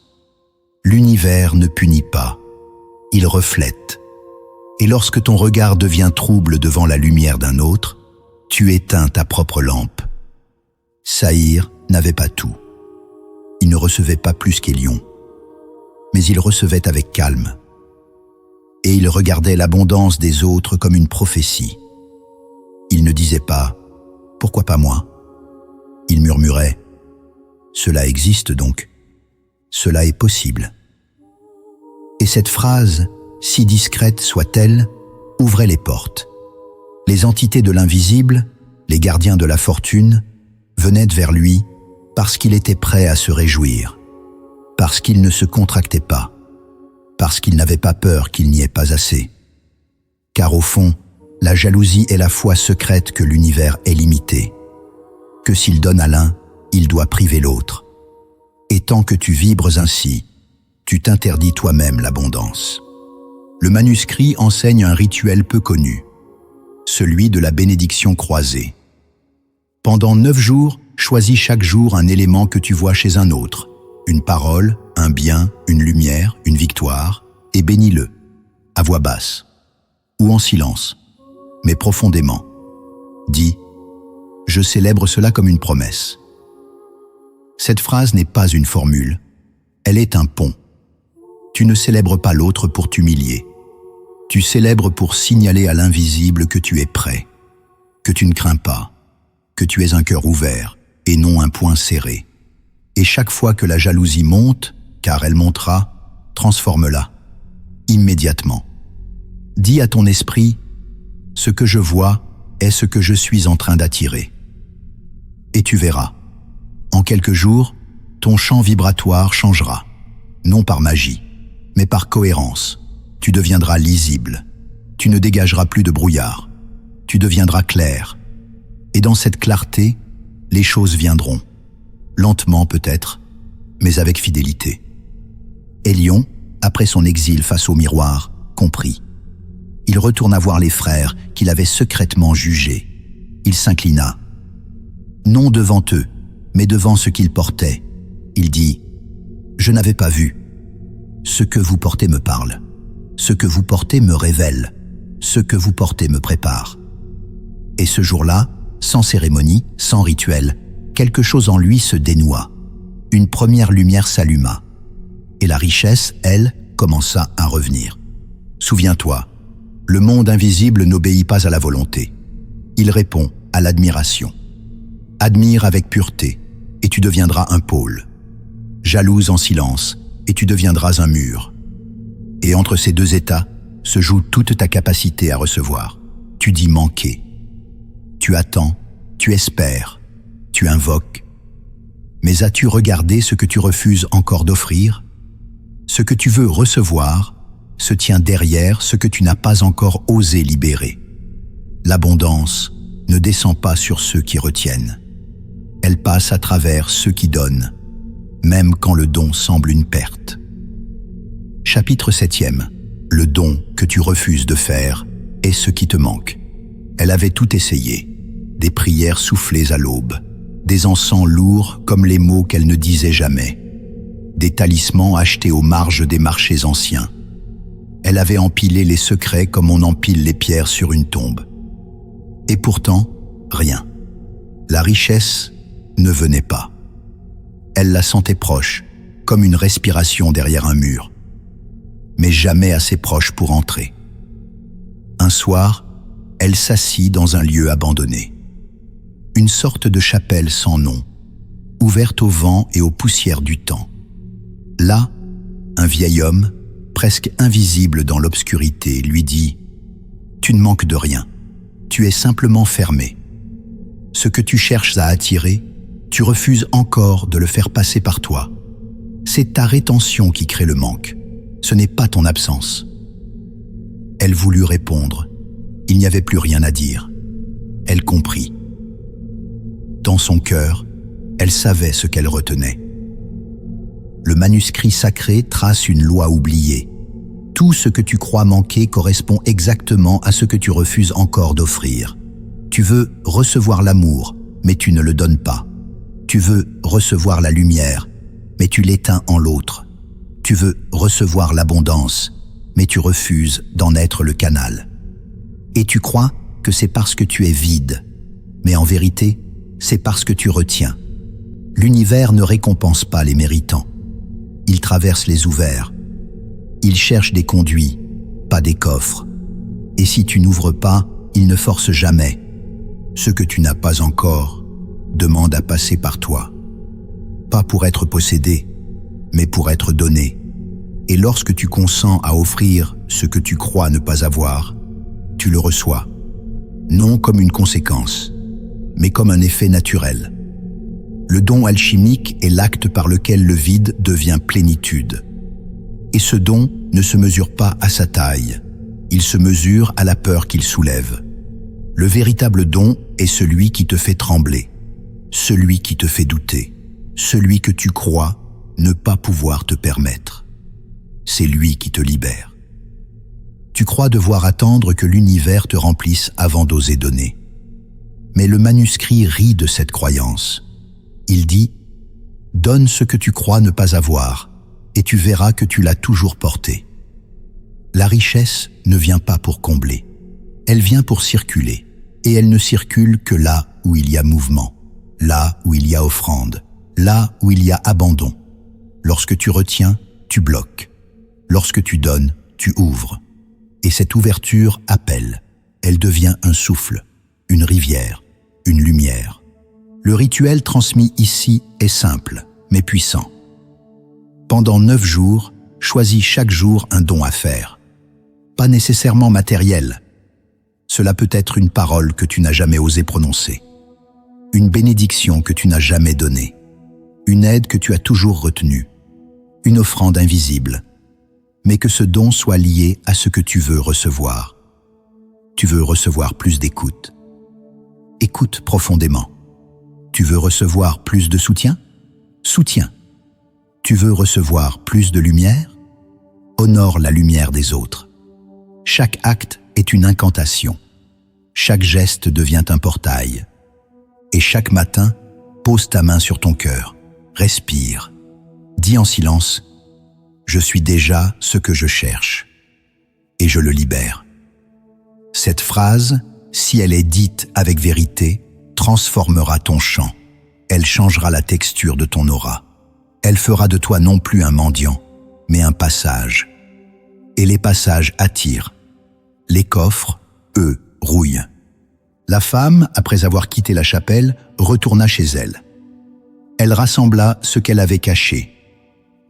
L'univers ne punit pas, il reflète. Et lorsque ton regard devient trouble devant la lumière d'un autre, tu éteins ta propre lampe. Saïr n'avait pas tout. Il ne recevait pas plus qu'Hélion, mais il recevait avec calme. Et il regardait l'abondance des autres comme une prophétie. Il ne disait pas « Pourquoi pas moi ?» Il murmurait « Cela existe donc, cela est possible. » Et cette phrase, si discrète soit-elle, ouvrait les portes. Les entités de l'invisible, les gardiens de la fortune, venaient vers lui parce qu'il était prêt à se réjouir, parce qu'il ne se contractait pas, parce qu'il n'avait pas peur qu'il n'y ait pas assez. Car au fond, la jalousie est la foi secrète que l'univers est limité, que s'il donne à l'un, il doit priver l'autre. Et tant que tu vibres ainsi, tu t'interdis toi-même l'abondance. Le manuscrit enseigne un rituel peu connu, celui de la bénédiction croisée. Pendant 9 jours, choisis chaque jour un élément que tu vois chez un autre, une parole, un bien, une lumière, une victoire, et bénis-le, à voix basse, ou en silence, mais profondément. Dis, je célèbre cela comme une promesse. Cette phrase n'est pas une formule, elle est un pont. Tu ne célèbres pas l'autre pour t'humilier. Tu célèbres pour signaler à l'invisible que tu es prêt, que tu ne crains pas, que tu es un cœur ouvert et non un poing serré. Et chaque fois que la jalousie monte, car elle montera, transforme-la, immédiatement. Dis à ton esprit, ce que je vois est ce que je suis en train d'attirer. Et tu verras, en quelques jours, ton champ vibratoire changera, non par magie, mais par cohérence. Tu deviendras lisible, tu ne dégageras plus de brouillard, tu deviendras clair. Et dans cette clarté, les choses viendront, lentement peut-être, mais avec fidélité. Hélion, après son exil face au miroir, comprit. Il retourna voir les frères qu'il avait secrètement jugés. Il s'inclina. Non devant eux, mais devant ce qu'ils portaient. Il dit « Je n'avais pas vu. Ce que vous portez me parle. Ce que vous portez me révèle. Ce que vous portez me prépare. » Et ce jour-là, sans cérémonie, sans rituel, quelque chose en lui se dénoua. Une première lumière s'alluma. Et la richesse, elle, commença à revenir. Souviens-toi, le monde invisible n'obéit pas à la volonté. Il répond à l'admiration. Admire avec pureté, et tu deviendras un pôle. Jalouse en silence, et tu deviendras un mur. Et entre ces deux états se joue toute ta capacité à recevoir. Tu dis manquer. Tu attends, tu espères, tu invoques. Mais as-tu regardé ce que tu refuses encore d'offrir? Ce que tu veux recevoir se tient derrière ce que tu n'as pas encore osé libérer. L'abondance ne descend pas sur ceux qui retiennent. Elle passe à travers ceux qui donnent, même quand le don semble une perte. Chapitre 7e. Le don que tu refuses de faire est ce qui te manque. Elle avait tout essayé. Des prières soufflées à l'aube, des encens lourds comme les mots qu'elle ne disait jamais. des talismans achetés aux marges des marchés anciens. Elle avait empilé les secrets comme on empile les pierres sur une tombe. Et pourtant, rien. La richesse ne venait pas. Elle la sentait proche, comme une respiration derrière un mur, mais jamais assez proche pour entrer. Un soir, elle s'assit dans un lieu abandonné. Une sorte de chapelle sans nom, ouverte au vent et aux poussières du temps. Là, un vieil homme, presque invisible dans l'obscurité, lui dit « Tu ne manques de rien, tu es simplement fermé. Ce que tu cherches à attirer, tu refuses encore de le faire passer par toi. C'est ta rétention qui crée le manque, ce n'est pas ton absence. » Elle voulut répondre, il n'y avait plus rien à dire. Elle comprit. Dans son cœur, elle savait ce qu'elle retenait. Le manuscrit sacré trace une loi oubliée. Tout ce que tu crois manquer correspond exactement à ce que tu refuses encore d'offrir. Tu veux recevoir l'amour, mais tu ne le donnes pas. Tu veux recevoir la lumière, mais tu l'éteins en l'autre. Tu veux recevoir l'abondance, mais tu refuses d'en être le canal. Et tu crois que c'est parce que tu es vide, mais en vérité, c'est parce que tu retiens. L'univers ne récompense pas les méritants. Il traverse les ouverts. Il cherche des conduits, pas des coffres. Et si tu n'ouvres pas, il ne force jamais. Ce que tu n'as pas encore demande à passer par toi. Pas pour être possédé, mais pour être donné. Et lorsque tu consens à offrir ce que tu crois ne pas avoir, tu le reçois. Non comme une conséquence, mais comme un effet naturel. Le don alchimique est l'acte par lequel le vide devient plénitude. Et ce don ne se mesure pas à sa taille, il se mesure à la peur qu'il soulève. Le véritable don est celui qui te fait trembler, celui qui te fait douter, celui que tu crois ne pas pouvoir te permettre. C'est lui qui te libère. Tu crois devoir attendre que l'univers te remplisse avant d'oser donner. Mais le manuscrit rit de cette croyance. Il dit « Donne ce que tu crois ne pas avoir, et tu verras que tu l'as toujours porté. » La richesse ne vient pas pour combler, elle vient pour circuler, et elle ne circule que là où il y a mouvement, là où il y a offrande, là où il y a abandon. Lorsque tu retiens, tu bloques. Lorsque tu donnes, tu ouvres. Et cette ouverture appelle, elle devient un souffle, une rivière, une lumière. Le rituel transmis ici est simple, mais puissant. Pendant 9 jours, choisis chaque jour un don à faire. Pas nécessairement matériel. Cela peut être une parole que tu n'as jamais osé prononcer, une bénédiction que tu n'as jamais donnée, une aide que tu as toujours retenue, une offrande invisible, mais que ce don soit lié à ce que tu veux recevoir. Tu veux recevoir plus d'écoute. Écoute profondément. Tu veux recevoir plus de soutien? Soutiens. Tu veux recevoir plus de lumière? Honore la lumière des autres. Chaque acte est une incantation. Chaque geste devient un portail. Et chaque matin, pose ta main sur ton cœur. Respire. Dis en silence « Je suis déjà ce que je cherche. » Et je le libère. Cette phrase, si elle est dite avec vérité, transformera ton chant. Elle changera la texture de ton aura. Elle fera de toi non plus un mendiant, mais un passage. Et les passages attirent. Les coffres, eux, rouillent. La femme, après avoir quitté la chapelle, retourna chez elle. Elle rassembla ce qu'elle avait caché.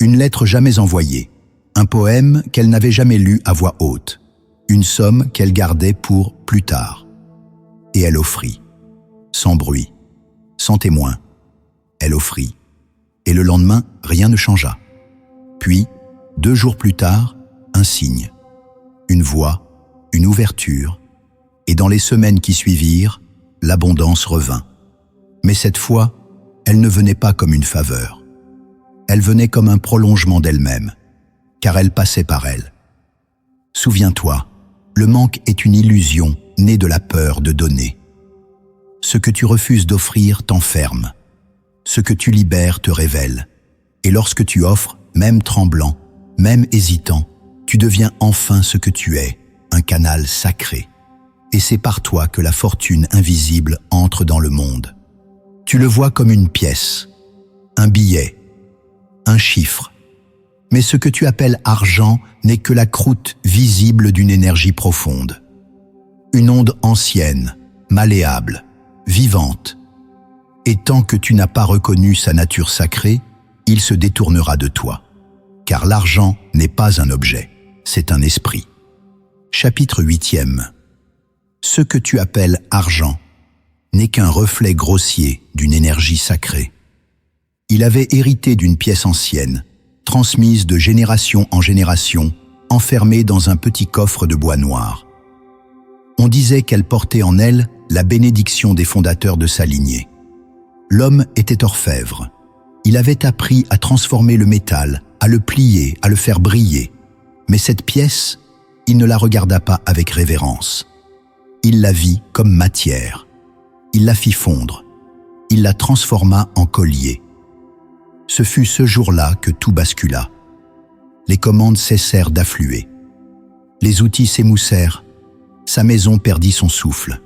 Une lettre jamais envoyée, un poème qu'elle n'avait jamais lu à voix haute, une somme qu'elle gardait pour plus tard. Et elle offrit, sans bruit, sans témoin. Elle offrit. Et le lendemain, rien ne changea. Puis, 2 jours plus tard, un signe, une voix, une ouverture, et dans les semaines qui suivirent, l'abondance revint. Mais cette fois, elle ne venait pas comme une faveur. Elle venait comme un prolongement d'elle-même, car elle passait par elle. Souviens-toi, le manque est une illusion née de la peur de donner. Ce que tu refuses d'offrir t'enferme. Ce que tu libères te révèle. Et lorsque tu offres, même tremblant, même hésitant, tu deviens enfin ce que tu es, un canal sacré. Et c'est par toi que la fortune invisible entre dans le monde. Tu le vois comme une pièce, un billet, un chiffre. Mais ce que tu appelles argent n'est que la croûte visible d'une énergie profonde. Une onde ancienne, malléable, vivante. Et tant que tu n'as pas reconnu sa nature sacrée, il se détournera de toi. Car l'argent n'est pas un objet, c'est un esprit. Chapitre 8e. Ce que tu appelles argent n'est qu'un reflet grossier d'une énergie sacrée. Il avait hérité d'une pièce ancienne, transmise de génération en génération, enfermée dans un petit coffre de bois noir. On disait qu'elle portait en elle la bénédiction des fondateurs de sa lignée. L'homme était orfèvre. Il avait appris à transformer le métal, à le plier, à le faire briller. Mais cette pièce, il ne la regarda pas avec révérence. Il la vit comme matière. Il la fit fondre. Il la transforma en collier. Ce fut ce jour-là que tout bascula. Les commandes cessèrent d'affluer. Les outils s'émoussèrent. Sa maison perdit son souffle.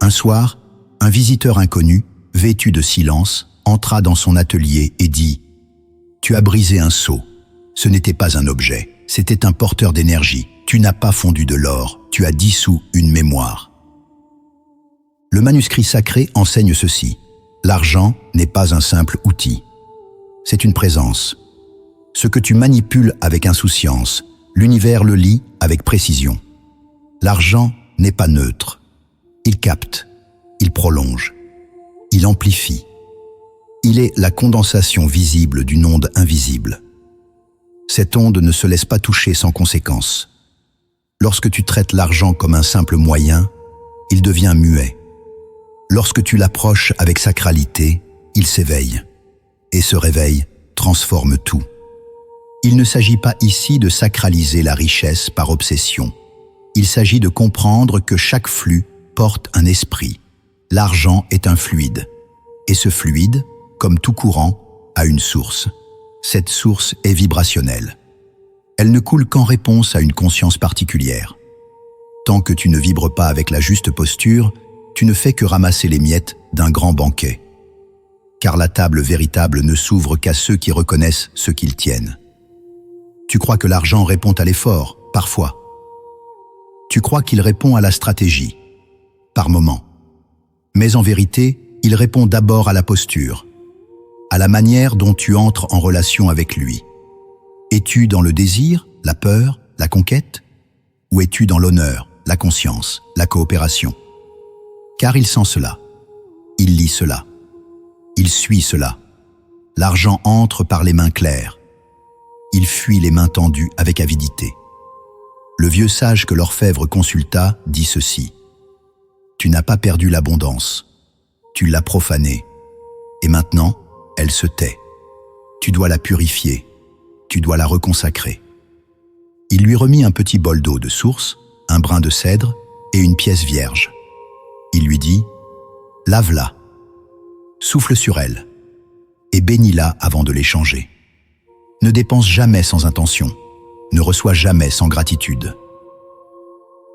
Un soir, un visiteur inconnu, vêtu de silence, entra dans son atelier et dit « Tu as brisé un seau. Ce n'était pas un objet, c'était un porteur d'énergie. Tu n'as pas fondu de l'or, tu as dissous une mémoire. » Le manuscrit sacré enseigne ceci. L'argent n'est pas un simple outil. C'est une présence. Ce que tu manipules avec insouciance, l'univers le lit avec précision. L'argent n'est pas neutre. Il capte, il prolonge, il amplifie. Il est la condensation visible d'une onde invisible. Cette onde ne se laisse pas toucher sans conséquence. Lorsque tu traites l'argent comme un simple moyen, il devient muet. Lorsque tu l'approches avec sacralité, il s'éveille. Et ce réveil transforme tout. Il ne s'agit pas ici de sacraliser la richesse par obsession. Il s'agit de comprendre que chaque flux porte un esprit. L'argent est un fluide. Et ce fluide, comme tout courant, a une source. Cette source est vibrationnelle. Elle ne coule qu'en réponse à une conscience particulière. Tant que tu ne vibres pas avec la juste posture, tu ne fais que ramasser les miettes d'un grand banquet. Car la table véritable ne s'ouvre qu'à ceux qui reconnaissent ce qu'ils tiennent. Tu crois que l'argent répond à l'effort, parfois. Tu crois qu'il répond à la stratégie, par moments. Mais en vérité, il répond d'abord à la posture, à la manière dont tu entres en relation avec lui. Es-tu dans le désir, la peur, la conquête? Ou es-tu dans l'honneur, la conscience, la coopération? Car il sent cela, il lit cela, il suit cela. L'argent entre par les mains claires. Il fuit les mains tendues avec avidité. Le vieux sage que l'orfèvre consulta dit ceci. Tu n'as pas perdu l'abondance, tu l'as profanée, et maintenant, elle se tait. Tu dois la purifier, tu dois la reconsacrer. Il lui remit un petit bol d'eau de source, un brin de cèdre et une pièce vierge. Il lui dit, lave-la, souffle sur elle, et bénis-la avant de l'échanger. Ne dépense jamais sans intention, ne reçois jamais sans gratitude.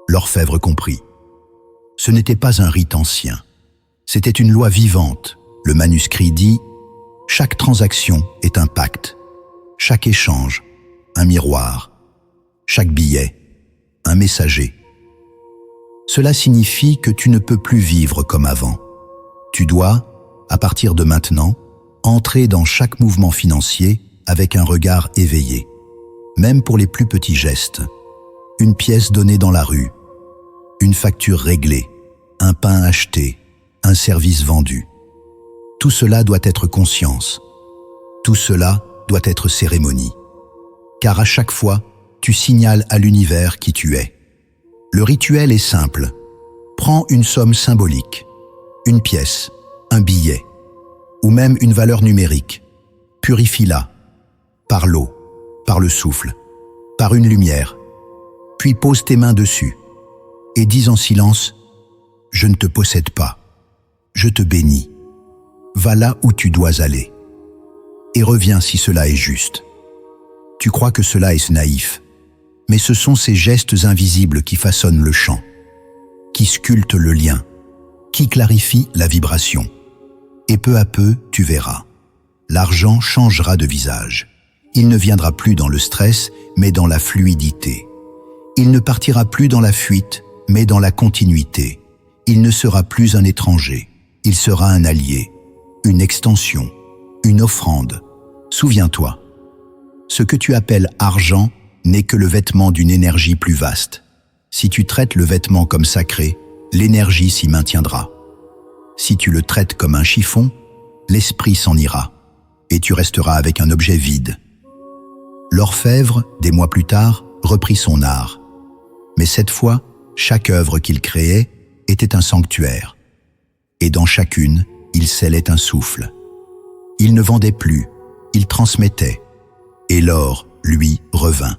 L'orfèvre comprit. Ce n'était pas un rite ancien, c'était une loi vivante. Le manuscrit dit « Chaque transaction est un pacte, chaque échange, un miroir, chaque billet, un messager. » Cela signifie que tu ne peux plus vivre comme avant. Tu dois, à partir de maintenant, entrer dans chaque mouvement financier avec un regard éveillé, même pour les plus petits gestes. Une pièce donnée dans la rue, une facture réglée, un pain acheté, un service vendu. Tout cela doit être conscience. Tout cela doit être cérémonie. Car à chaque fois, tu signales à l'univers qui tu es. Le rituel est simple. Prends une somme symbolique, une pièce, un billet, ou même une valeur numérique. Purifie-la, par l'eau, par le souffle, par une lumière. Puis pose tes mains dessus et dis en silence « Je ne te possède pas, je te bénis. Va là où tu dois aller. » et reviens si cela est juste. Tu crois que cela est naïf, mais ce sont ces gestes invisibles qui façonnent le chant, qui sculptent le lien, qui clarifient la vibration. Et peu à peu, tu verras, l'argent changera de visage. Il ne viendra plus dans le stress, mais dans la fluidité. Il ne partira plus dans la fuite, mais dans la continuité. Il ne sera plus un étranger, il sera un allié, une extension, une offrande. Souviens-toi, ce que tu appelles argent n'est que le vêtement d'une énergie plus vaste. Si tu traites le vêtement comme sacré, l'énergie s'y maintiendra. Si tu le traites comme un chiffon, l'esprit s'en ira, et tu resteras avec un objet vide. L'orfèvre, des mois plus tard, reprit son art. Mais cette fois, chaque œuvre qu'il créait était un sanctuaire. Et dans chacune, il scellait un souffle. Il ne vendait plus, il transmettait. Et l'or, lui, revint.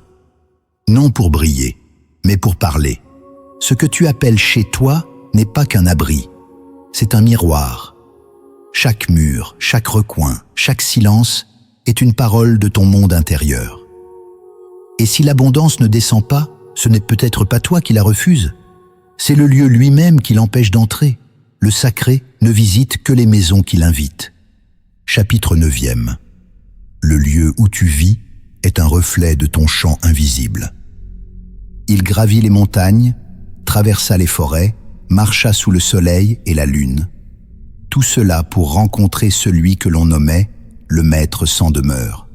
Non pour briller, mais pour parler. Ce que tu appelles chez toi n'est pas qu'un abri. C'est un miroir. Chaque mur, chaque recoin, chaque silence est une parole de ton monde intérieur. Et si l'abondance ne descend pas, ce n'est peut-être pas toi qui la refuse. C'est le lieu lui-même qui l'empêche d'entrer. Le sacré ne visite que les maisons qui l'invitent. Chapitre 9e. Le lieu où tu vis est un reflet de ton champ invisible. Il gravit les montagnes, traversa les forêts, marcha sous le soleil et la lune. Tout cela pour rencontrer celui que l'on nommait le maître sans demeure.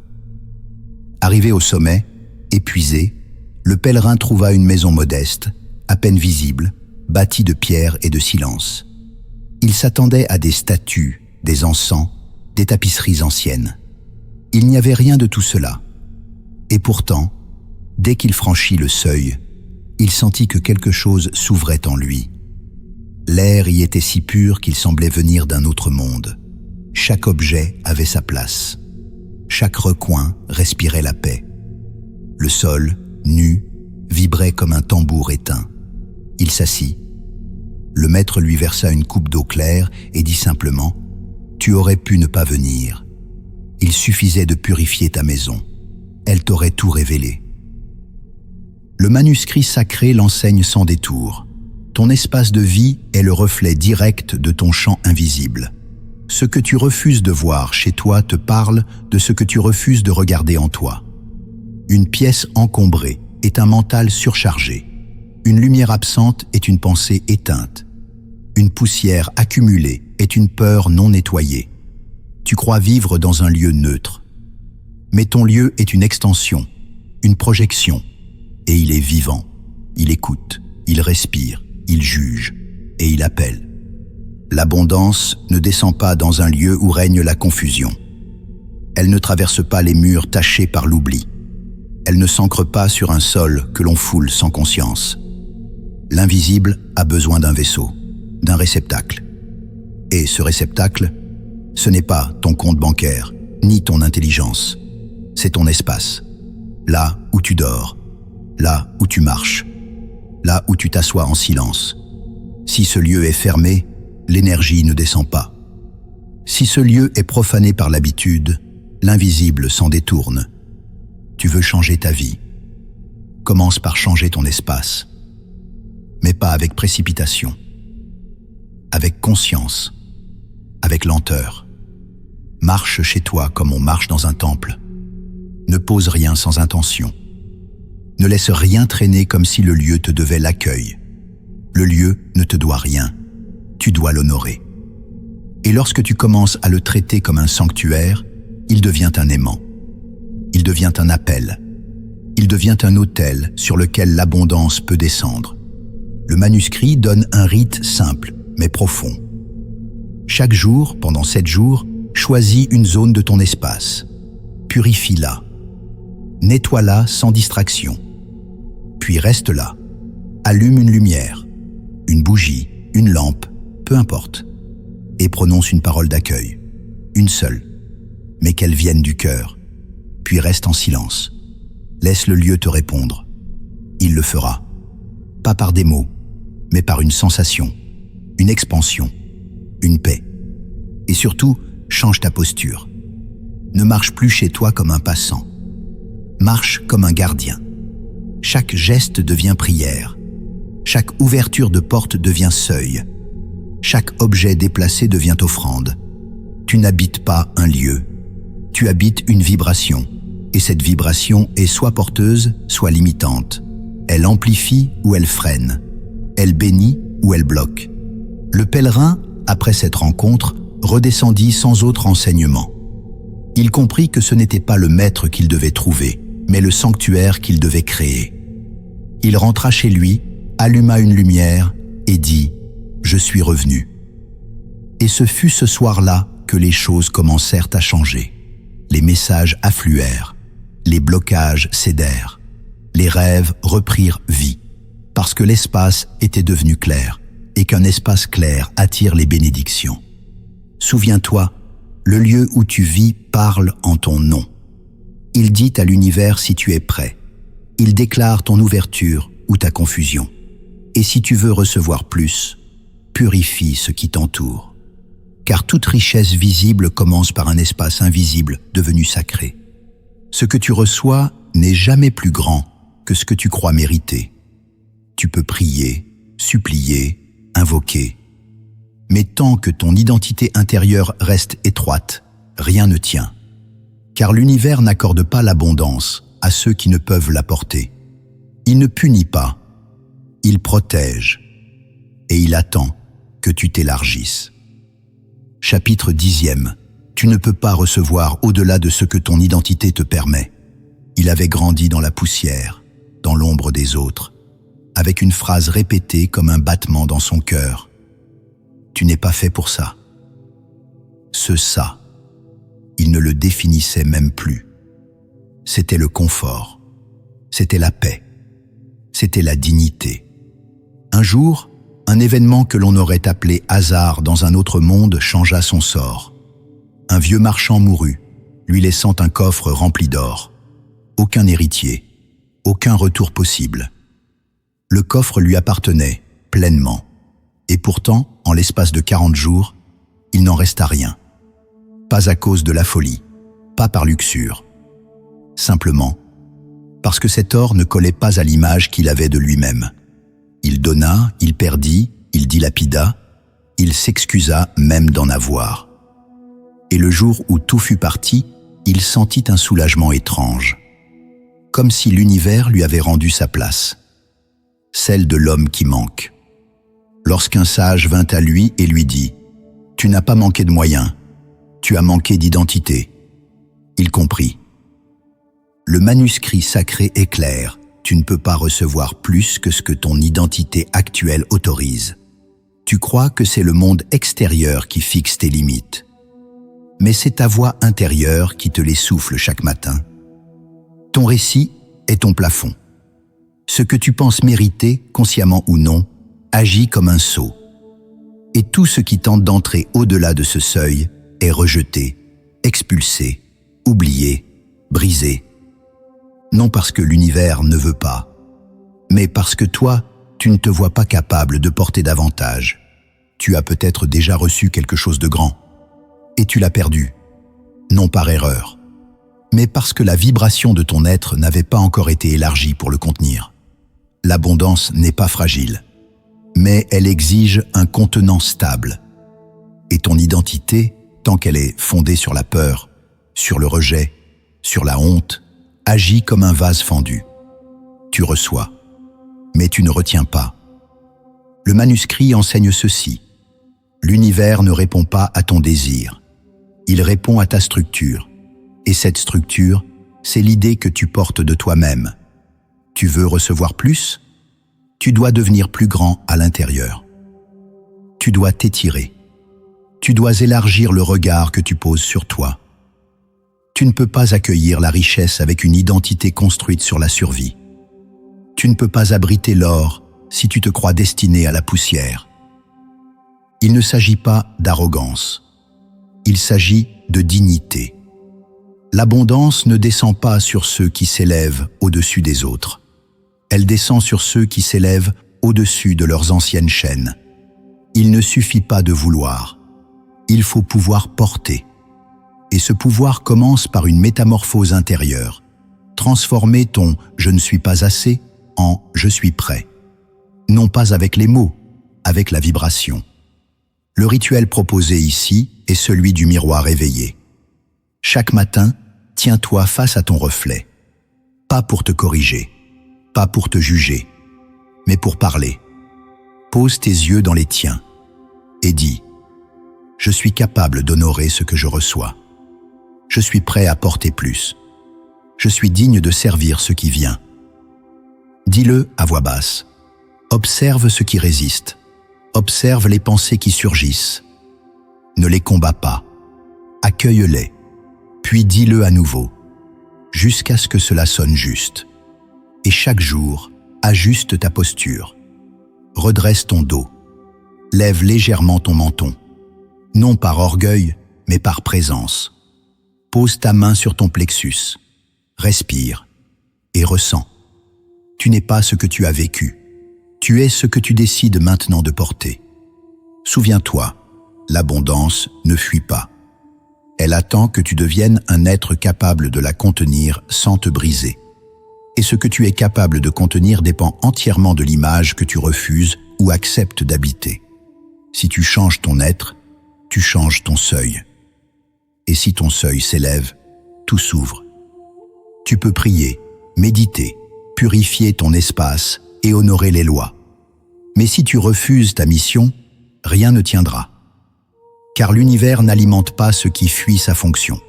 Arrivé au sommet, épuisé, le pèlerin trouva une maison modeste, à peine visible, bâtie de pierre et de silence. Il s'attendait à des statues, des encens, des tapisseries anciennes. Il n'y avait rien de tout cela. Et pourtant, dès qu'il franchit le seuil, il sentit que quelque chose s'ouvrait en lui. L'air y était si pur qu'il semblait venir d'un autre monde. Chaque objet avait sa place. Chaque recoin respirait la paix. Le sol, nu, vibrait comme un tambour éteint. Il s'assit. Le maître lui versa une coupe d'eau claire et dit simplement « Tu aurais pu ne pas venir. Il suffisait de purifier ta maison. Elle t'aurait tout révélé. » Le manuscrit sacré l'enseigne sans détour. Ton espace de vie est le reflet direct de ton champ invisible. Ce que tu refuses de voir chez toi te parle de ce que tu refuses de regarder en toi. Une pièce encombrée est un mental surchargé. Une lumière absente est une pensée éteinte. Une poussière accumulée est une peur non nettoyée. Tu crois vivre dans un lieu neutre. Mais ton lieu est une extension, une projection. Et il est vivant. Il écoute, il respire, il juge et il appelle. L'abondance ne descend pas dans un lieu où règne la confusion. Elle ne traverse pas les murs tachés par l'oubli. Elle ne s'ancre pas sur un sol que l'on foule sans conscience. L'invisible a besoin d'un vaisseau, d'un réceptacle. Et ce réceptacle, ce n'est pas ton compte bancaire, ni ton intelligence. C'est ton espace. Là où tu dors, là où tu marches, là où tu t'assois en silence. Si ce lieu est fermé, l'énergie ne descend pas. Si ce lieu est profané par l'habitude, l'invisible s'en détourne. Tu veux changer ta vie. Commence par changer ton espace. Mais pas avec précipitation. Avec conscience. Avec lenteur. Marche chez toi comme on marche dans un temple. Ne pose rien sans intention. Ne laisse rien traîner comme si le lieu te devait l'accueil. Le lieu ne te doit rien. Tu dois l'honorer. Et lorsque tu commences à le traiter comme un sanctuaire, il devient un aimant. Il devient un appel. Il devient un autel sur lequel l'abondance peut descendre. Le manuscrit donne un rite simple, mais profond. Chaque jour, pendant 7 jours, choisis une zone de ton espace. Purifie-la. Nettoie-la sans distraction. Puis reste là. Allume une lumière, une bougie, une lampe, peu importe. Et prononce une parole d'accueil. Une seule. Mais qu'elle vienne du cœur. Puis reste en silence. Laisse le lieu te répondre. Il le fera. Pas par des mots, mais par une sensation, une expansion, une paix. Et surtout, change ta posture. Ne marche plus chez toi comme un passant. Marche comme un gardien. Chaque geste devient prière. Chaque ouverture de porte devient seuil. Chaque objet déplacé devient offrande. Tu n'habites pas un lieu. Tu habites une vibration. Et cette vibration est soit porteuse, soit limitante. Elle amplifie ou elle freine. Elle bénit ou elle bloque. Le pèlerin, après cette rencontre, redescendit sans autre enseignement. Il comprit que ce n'était pas le maître qu'il devait trouver, mais le sanctuaire qu'il devait créer. Il rentra chez lui, alluma une lumière et dit « Je suis revenu ». Et ce fut ce soir-là que les choses commencèrent à changer. Les messages affluèrent, les blocages cédèrent, les rêves reprirent vie, parce que l'espace était devenu clair, et qu'un espace clair attire les bénédictions. Souviens-toi, le lieu où tu vis parle en ton nom. Il dit à l'univers si tu es prêt. Il déclare ton ouverture ou ta confusion. Et si tu veux recevoir plus, purifie ce qui t'entoure. Car toute richesse visible commence par un espace invisible devenu sacré. Ce que tu reçois n'est jamais plus grand que ce que tu crois mériter. Tu peux prier, supplier, invoquer. Mais tant que ton identité intérieure reste étroite, rien ne tient. Car l'univers n'accorde pas l'abondance à ceux qui ne peuvent l'apporter. Il ne punit pas, il protège, et il attend que tu t'élargisses. Chapitre 10e. Tu ne peux pas recevoir au-delà de ce que ton identité te permet. Il avait grandi dans la poussière, dans l'ombre des autres, avec une phrase répétée comme un battement dans son cœur. Tu n'es pas fait pour ça. Ce ça, il ne le définissait même plus. C'était le confort, c'était la paix, c'était la dignité. Un jour, un événement que l'on aurait appelé hasard dans un autre monde changea son sort. Un vieux marchand mourut, lui laissant un coffre rempli d'or. Aucun héritier, aucun retour possible. Le coffre lui appartenait, pleinement. Et pourtant, en l'espace de 40 jours, il n'en resta rien. Pas à cause de la folie, pas par luxure. Simplement, parce que cet or ne collait pas à l'image qu'il avait de lui-même. Il donna, il perdit, il dilapida, il s'excusa même d'en avoir. Et le jour où tout fut parti, il sentit un soulagement étrange. Comme si l'univers lui avait rendu sa place. Celle de l'homme qui manque. Lorsqu'un sage vint à lui et lui dit « Tu n'as pas manqué de moyens, tu as manqué d'identité », il comprit. Le manuscrit sacré est clair, tu ne peux pas recevoir plus que ce que ton identité actuelle autorise. Tu crois que c'est le monde extérieur qui fixe tes limites. Mais c'est ta voix intérieure qui te les souffle chaque matin. Ton récit est ton plafond. Ce que tu penses mériter, consciemment ou non, agit comme un sceau. Et tout ce qui tente d'entrer au-delà de ce seuil est rejeté, expulsé, oublié, brisé. Non parce que l'univers ne veut pas, mais parce que toi, tu ne te vois pas capable de porter davantage. Tu as peut-être déjà reçu quelque chose de grand, et tu l'as perdu, non par erreur, mais parce que la vibration de ton être n'avait pas encore été élargie pour le contenir. L'abondance n'est pas fragile, mais elle exige un contenant stable. Et ton identité, tant qu'elle est fondée sur la peur, sur le rejet, sur la honte, agit comme un vase fendu. Tu reçois, mais tu ne retiens pas. Le manuscrit enseigne ceci. L'univers ne répond pas à ton désir. Il répond à ta structure. Et cette structure, c'est l'idée que tu portes de toi-même. Tu veux recevoir plus ? Tu dois devenir plus grand à l'intérieur. Tu dois t'étirer. Tu dois élargir le regard que tu poses sur toi. Tu ne peux pas accueillir la richesse avec une identité construite sur la survie. Tu ne peux pas abriter l'or si tu te crois destiné à la poussière. Il ne s'agit pas d'arrogance. Il s'agit de dignité. L'abondance ne descend pas sur ceux qui s'élèvent au-dessus des autres. Elle descend sur ceux qui s'élèvent au-dessus de leurs anciennes chaînes. Il ne suffit pas de vouloir. Il faut pouvoir porter. Et ce pouvoir commence par une métamorphose intérieure. Transformer ton « je ne suis pas assez » en « je suis prêt ». Non pas avec les mots, avec la vibration. Le rituel proposé ici est celui du miroir éveillé. Chaque matin, tiens-toi face à ton reflet. Pas pour te corriger, pas pour te juger, mais pour parler. Pose tes yeux dans les tiens et dis « Je suis capable d'honorer ce que je reçois. Je suis prêt à porter plus. Je suis digne de servir ce qui vient. » Dis-le à voix basse. Observe ce qui résiste. Observe les pensées qui surgissent. Ne les combats pas. Accueille-les. Puis dis-le à nouveau, jusqu'à ce que cela sonne juste. Et chaque jour, ajuste ta posture. Redresse ton dos. Lève légèrement ton menton. Non par orgueil, mais par présence. Pose ta main sur ton plexus. Respire et ressens. Tu n'es pas ce que tu as vécu. Tu es ce que tu décides maintenant de porter. Souviens-toi, l'abondance ne fuit pas. Elle attend que tu deviennes un être capable de la contenir sans te briser. Et ce que tu es capable de contenir dépend entièrement de l'image que tu refuses ou acceptes d'habiter. Si tu changes ton être, tu changes ton seuil. Et si ton seuil s'élève, tout s'ouvre. Tu peux prier, méditer, purifier ton espace et honorer les lois. Mais si tu refuses ta mission, rien ne tiendra. Car l'univers n'alimente pas ce qui fuit sa fonction.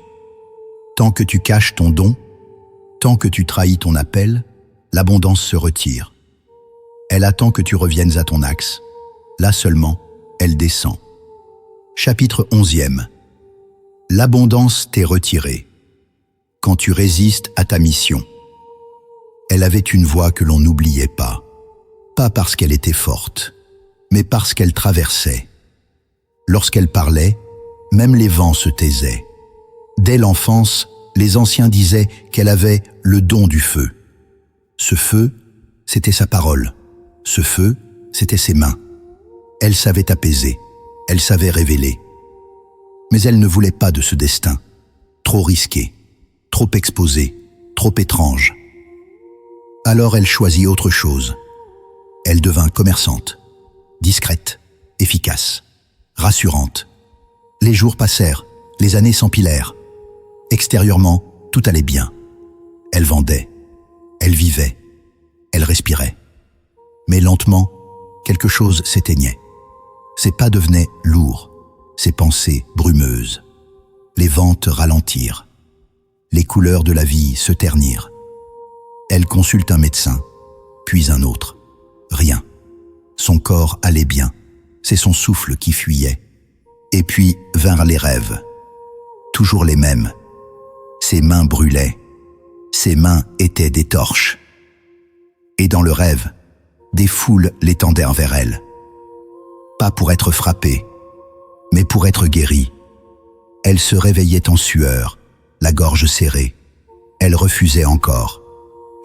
Tant que tu caches ton don, tant que tu trahis ton appel, l'abondance se retire. Elle attend que tu reviennes à ton axe. Là seulement, elle descend. Chapitre 11e. L'abondance t'est retirée. Quand tu résistes à ta mission. Elle avait une voix que l'on n'oubliait pas. Pas parce qu'elle était forte, mais parce qu'elle traversait. Lorsqu'elle parlait, même les vents se taisaient. Dès l'enfance, les anciens disaient qu'elle avait le don du feu. Ce feu, c'était sa parole. Ce feu, c'était ses mains. Elle savait apaiser, elle savait révéler. Mais elle ne voulait pas de ce destin. Trop risqué, trop exposé, trop étrange. Alors elle choisit autre chose. Elle devint commerçante, discrète, efficace, rassurante. Les jours passèrent, les années s'empilèrent. Extérieurement, tout allait bien. Elle vendait, elle vivait, elle respirait. Mais lentement, quelque chose s'éteignait. Ses pas devenaient lourds, ses pensées brumeuses. Les ventes ralentirent. Les couleurs de la vie se ternirent. Elle consulte un médecin, puis un autre. Rien. Son corps allait bien. C'est son souffle qui fuyait. Et puis vinrent les rêves. Toujours les mêmes. Ses mains brûlaient. Ses mains étaient des torches. Et dans le rêve, des foules l'étendèrent vers elle. Pas pour être frappée, mais pour être guérie. Elle se réveillait en sueur, la gorge serrée. Elle refusait encore.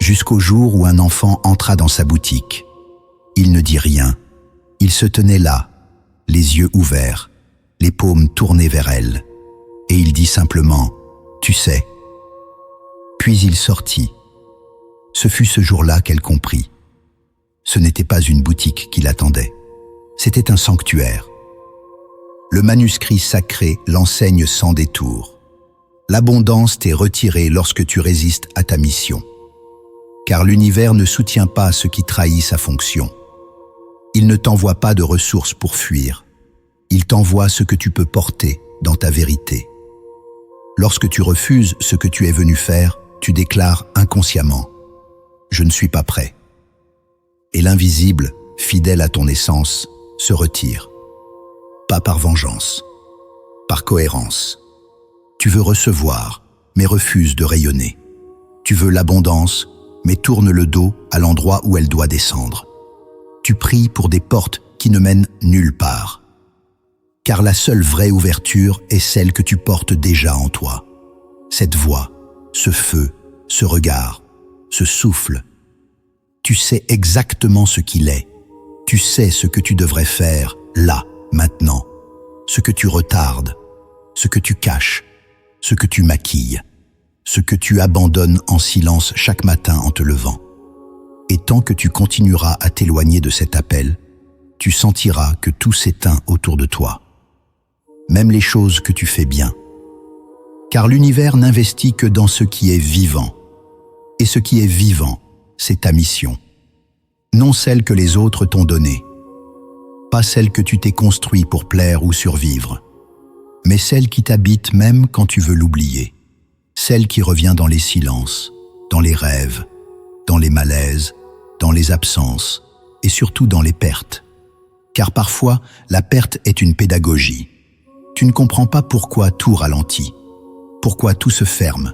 Jusqu'au jour où un enfant entra dans sa boutique. Il ne dit rien. Il se tenait là, les yeux ouverts, les paumes tournées vers elle. Et il dit simplement « Tu sais ». Puis il sortit. Ce fut ce jour-là qu'elle comprit. Ce n'était pas une boutique qui l'attendait. C'était un sanctuaire. Le manuscrit sacré l'enseigne sans détour. L'abondance t'est retirée lorsque tu résistes à ta mission. Car l'univers ne soutient pas ce qui trahit sa fonction. Il ne t'envoie pas de ressources pour fuir. Il t'envoie ce que tu peux porter dans ta vérité. Lorsque tu refuses ce que tu es venu faire, tu déclares inconsciemment « Je ne suis pas prêt ». Et l'invisible, fidèle à ton essence, se retire. Pas par vengeance, par cohérence. Tu veux recevoir, mais refuses de rayonner. Tu veux l'abondance, mais tourne le dos à l'endroit où elle doit descendre. Tu pries pour des portes qui ne mènent nulle part. Car la seule vraie ouverture est celle que tu portes déjà en toi. Cette voix, ce feu, ce regard, ce souffle. Tu sais exactement ce qu'il est. Tu sais ce que tu devrais faire, là, maintenant. Ce que tu retardes, ce que tu caches, ce que tu maquilles, ce que tu abandonnes en silence chaque matin en te levant. Et tant que tu continueras à t'éloigner de cet appel, tu sentiras que tout s'éteint autour de toi, même les choses que tu fais bien. Car l'univers n'investit que dans ce qui est vivant. Et ce qui est vivant, c'est ta mission. Non celle que les autres t'ont donnée, pas celle que tu t'es construit pour plaire ou survivre, mais celle qui t'habite même quand tu veux l'oublier, celle qui revient dans les silences, dans les rêves, dans les malaises, dans les absences et surtout dans les pertes. Car parfois, la perte est une pédagogie. Tu ne comprends pas pourquoi tout ralentit, pourquoi tout se ferme,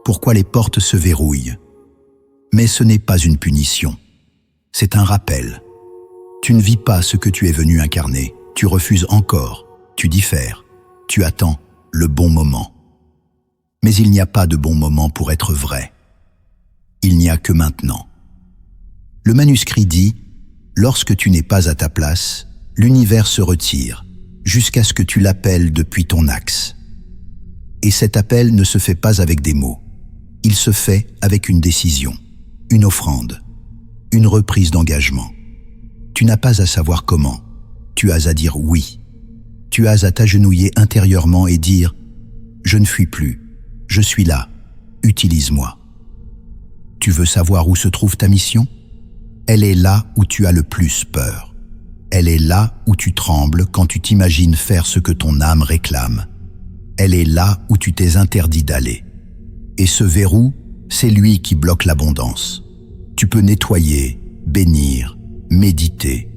pourquoi les portes se verrouillent. Mais ce n'est pas une punition, c'est un rappel. Tu ne vis pas ce que tu es venu incarner, tu refuses encore, tu diffères, tu attends le bon moment. Mais il n'y a pas de bon moment pour être vrai. Il n'y a que maintenant. Le manuscrit dit « Lorsque tu n'es pas à ta place, l'univers se retire, jusqu'à ce que tu l'appelles depuis ton axe. » Et cet appel ne se fait pas avec des mots. Il se fait avec une décision, une offrande, une reprise d'engagement. Tu n'as pas à savoir comment, tu as à dire oui. Tu as à t'agenouiller intérieurement et dire « Je ne fuis plus, je suis là, utilise-moi ». Tu veux savoir où se trouve ta mission ? Elle est là où tu as le plus peur. Elle est là où tu trembles quand tu t'imagines faire ce que ton âme réclame. Elle est là où tu t'es interdit d'aller. Et ce verrou, c'est lui qui bloque l'abondance. Tu peux nettoyer, bénir, méditer.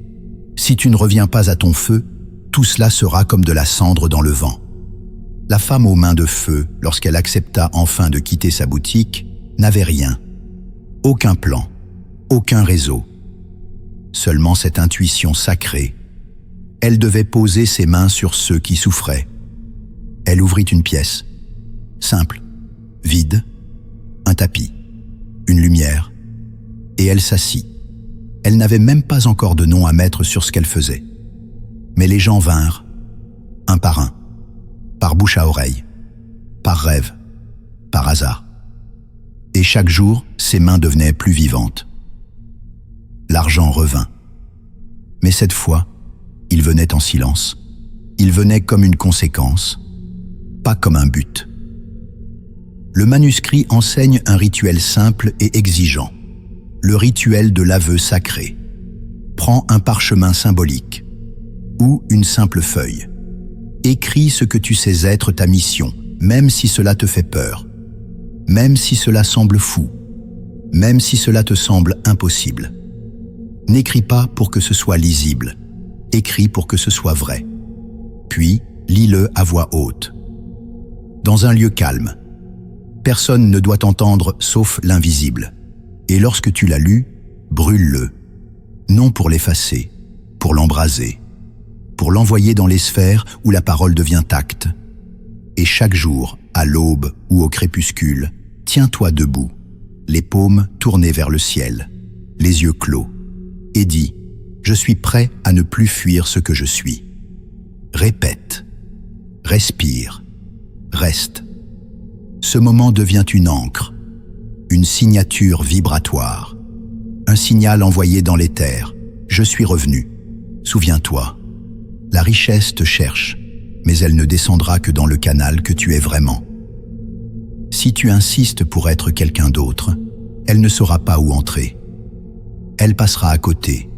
Si tu ne reviens pas à ton feu, tout cela sera comme de la cendre dans le vent. La femme aux mains de feu, lorsqu'elle accepta enfin de quitter sa boutique, n'avait rien. Aucun plan, aucun réseau. Seulement cette intuition sacrée. Elle devait poser ses mains sur ceux qui souffraient. Elle ouvrit une pièce, simple, vide, un tapis, une lumière, et elle s'assit. Elle n'avait même pas encore de nom à mettre sur ce qu'elle faisait. Mais les gens vinrent, un par bouche à oreille, par rêve, par hasard. Et chaque jour, ses mains devenaient plus vivantes. L'argent revint. Mais cette fois, il venait en silence. Il venait comme une conséquence, pas comme un but. Le manuscrit enseigne un rituel simple et exigeant, le rituel de l'aveu sacré. Prends un parchemin symbolique ou une simple feuille. Écris ce que tu sais être ta mission, même si cela te fait peur, même si cela semble fou, même si cela te semble impossible. N'écris pas pour que ce soit lisible, écris pour que ce soit vrai. Puis, lis-le à voix haute. Dans un lieu calme. Personne ne doit entendre sauf l'invisible. Et lorsque tu l'as lu, brûle-le. Non pour l'effacer, pour l'embraser, pour l'envoyer dans les sphères où la parole devient acte. Et chaque jour, à l'aube ou au crépuscule, tiens-toi debout, les paumes tournées vers le ciel, les yeux clos, et dis « Je suis prêt à ne plus fuir ce que je suis ». Répète, respire, reste. Ce moment devient une encre, une signature vibratoire, un signal envoyé dans l'éther. Je suis revenu. Souviens-toi, la richesse te cherche, mais elle ne descendra que dans le canal que tu es vraiment. Si tu insistes pour être quelqu'un d'autre, elle ne saura pas où entrer. Elle passera à côté,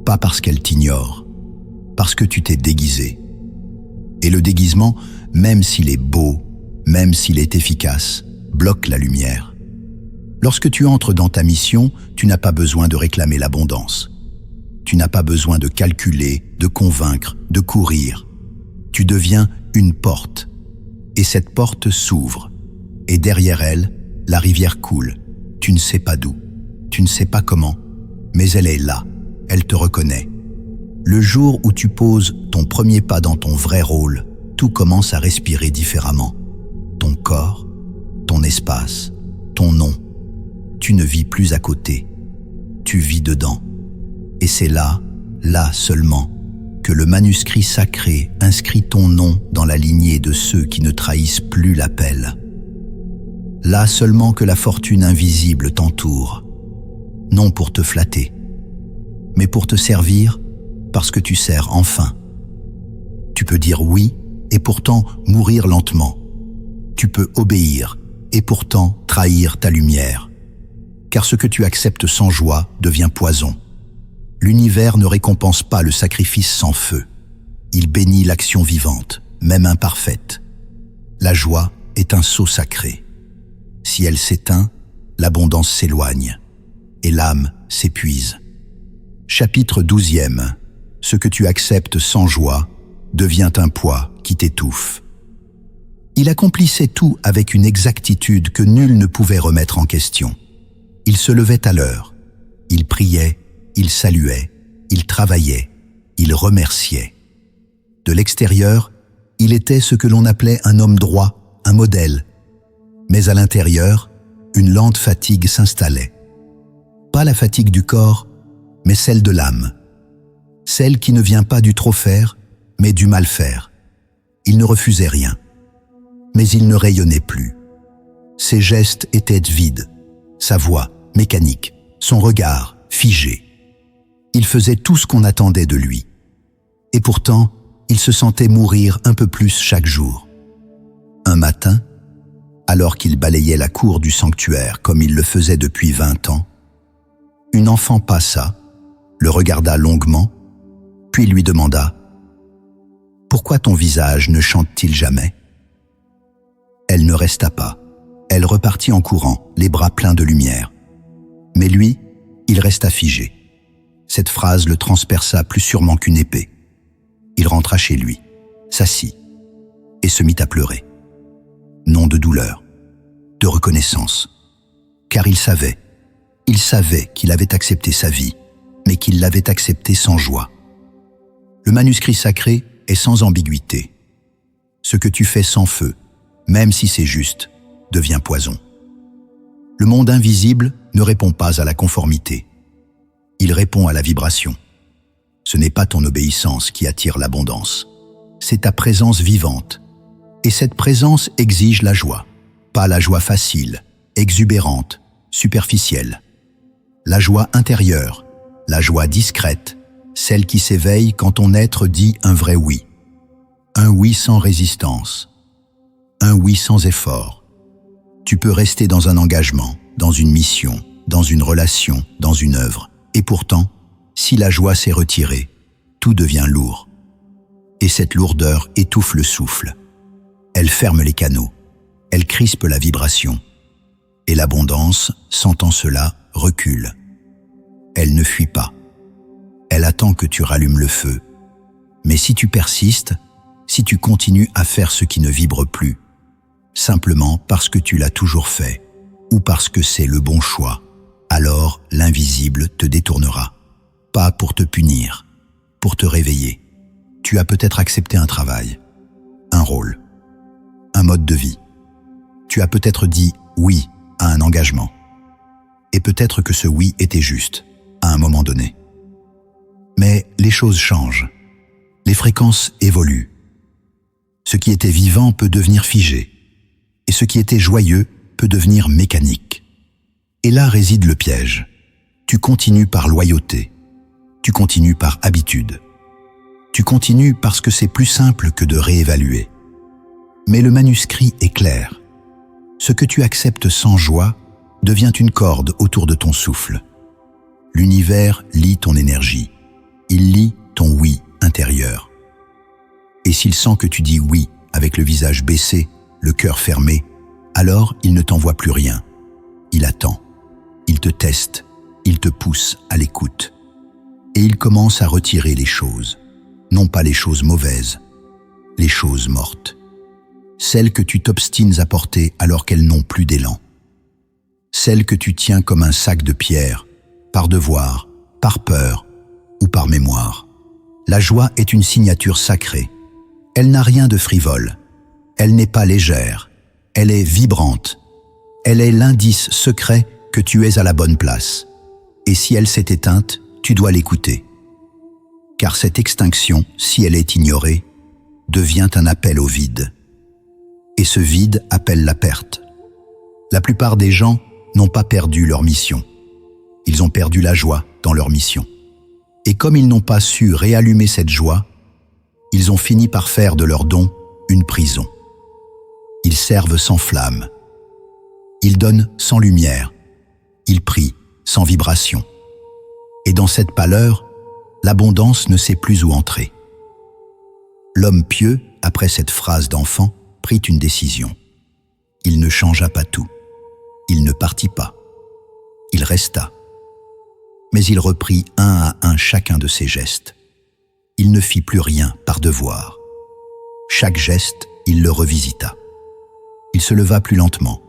pas parce qu'elle t'ignore, parce que tu t'es déguisé. Et le déguisement, même s'il est beau, même s'il est efficace, bloque la lumière. Lorsque tu entres dans ta mission, tu n'as pas besoin de réclamer l'abondance. Tu n'as pas besoin de calculer, de convaincre, de courir. Tu deviens une porte. Et cette porte s'ouvre. Et derrière elle, la rivière coule. Tu ne sais pas d'où. Tu ne sais pas comment. Mais elle est là. Elle te reconnaît. Le jour où tu poses ton premier pas dans ton vrai rôle, tout commence à respirer différemment. Ton corps, ton espace, ton nom. Tu ne vis plus à côté. Tu vis dedans. Et c'est là, là seulement, que le manuscrit sacré inscrit ton nom dans la lignée de ceux qui ne trahissent plus l'appel. Là seulement que la fortune invisible t'entoure, non pour te flatter, mais pour te servir parce que tu sers enfin. Tu peux dire oui et pourtant mourir lentement. Tu peux obéir et pourtant trahir ta lumière. Car ce que tu acceptes sans joie devient poison. L'univers ne récompense pas le sacrifice sans feu. Il bénit l'action vivante, même imparfaite. La joie est un sceau sacré. Si elle s'éteint, l'abondance s'éloigne et l'âme s'épuise. Chapitre 12e. Ce que tu acceptes sans joie devient un poids qui t'étouffe. Il accomplissait tout avec une exactitude que nul ne pouvait remettre en question. Il se levait à l'heure, il priait, il saluait, il travaillait, il remerciait. De l'extérieur, il était ce que l'on appelait un homme droit, un modèle. Mais à l'intérieur, une lente fatigue s'installait. Pas la fatigue du corps, mais celle de l'âme. Celle qui ne vient pas du trop faire, mais du mal faire. Il ne refusait rien. Mais il ne rayonnait plus. Ses gestes étaient vides, sa voix mécanique, son regard figé. Il faisait tout ce qu'on attendait de lui. Et pourtant, il se sentait mourir un peu plus chaque jour. Un matin, alors qu'il balayait la cour du sanctuaire comme il le faisait depuis 20 ans, une enfant passa, le regarda longuement, puis lui demanda « Pourquoi ton visage ne chante-t-il jamais ?» Elle ne resta pas. Elle repartit en courant, les bras pleins de lumière. Mais lui, il resta figé. Cette phrase le transperça plus sûrement qu'une épée. Il rentra chez lui, s'assit et se mit à pleurer. Non de douleur, de reconnaissance. Car il savait qu'il avait accepté sa vie, mais qu'il l'avait acceptée sans joie. Le manuscrit sacré est sans ambiguïté. Ce que tu fais sans feu, même si c'est juste, devient poison. Le monde invisible ne répond pas à la conformité. Il répond à la vibration. Ce n'est pas ton obéissance qui attire l'abondance, c'est ta présence vivante. Et cette présence exige la joie, pas la joie facile, exubérante, superficielle. La joie intérieure, la joie discrète, celle qui s'éveille quand ton être dit un vrai oui. Un oui sans résistance, un oui sans effort. Tu peux rester dans un engagement, dans une mission, dans une relation, dans une œuvre. Et pourtant, si la joie s'est retirée, tout devient lourd. Et cette lourdeur étouffe le souffle. Elle ferme les canaux, elle crispe la vibration. Et l'abondance, sentant cela, recule. Elle ne fuit pas. Elle attend que tu rallumes le feu. Mais si tu persistes, si tu continues à faire ce qui ne vibre plus, simplement parce que tu l'as toujours fait, ou parce que c'est le bon choix, alors l'invisible te détournera. Pas pour te punir, pour te réveiller. Tu as peut-être accepté un travail, un rôle, un mode de vie. Tu as peut-être dit oui à un engagement. Et peut-être que ce oui était juste, à un moment donné. Mais les choses changent. Les fréquences évoluent. Ce qui était vivant peut devenir figé. Et ce qui était joyeux peut devenir mécanique. Et là réside le piège. Tu continues par loyauté. Tu continues par habitude. Tu continues parce que c'est plus simple que de réévaluer. Mais le manuscrit est clair. Ce que tu acceptes sans joie devient une corde autour de ton souffle. L'univers lit ton énergie. Il lit ton oui intérieur. Et s'il sent que tu dis oui avec le visage baissé, le cœur fermé, alors il ne t'envoie plus rien. Il attend. Il te teste. Il te pousse à l'écoute. Et il commence à retirer les choses. Non pas les choses mauvaises, les choses mortes. Celles que tu t'obstines à porter alors qu'elles n'ont plus d'élan. Celles que tu tiens comme un sac de pierre, par devoir, par peur ou par mémoire. La joie est une signature sacrée. Elle n'a rien de frivole. Elle n'est pas légère. Elle est vibrante. Elle est l'indice secret que tu es à la bonne place. Et si elle s'est éteinte, tu dois l'écouter. car cette extinction, si elle est ignorée, devient un appel au vide. Et ce vide appelle la perte. La plupart des gens n'ont pas perdu leur mission. Ils ont perdu la joie dans leur mission. Et comme ils n'ont pas su réallumer cette joie, ils ont fini par faire de leur don une prison. Ils servent sans flamme. Ils donnent sans lumière. Ils prient sans vibration. Et dans cette pâleur, l'abondance ne sait plus où entrer. L'homme pieux, après cette phrase d'enfant, prit une décision. Il ne changea pas tout. Il ne partit pas. Il resta. Mais il reprit un à un chacun de ses gestes. Il ne fit plus rien par devoir. Chaque geste, il le revisita. Il se leva plus lentement.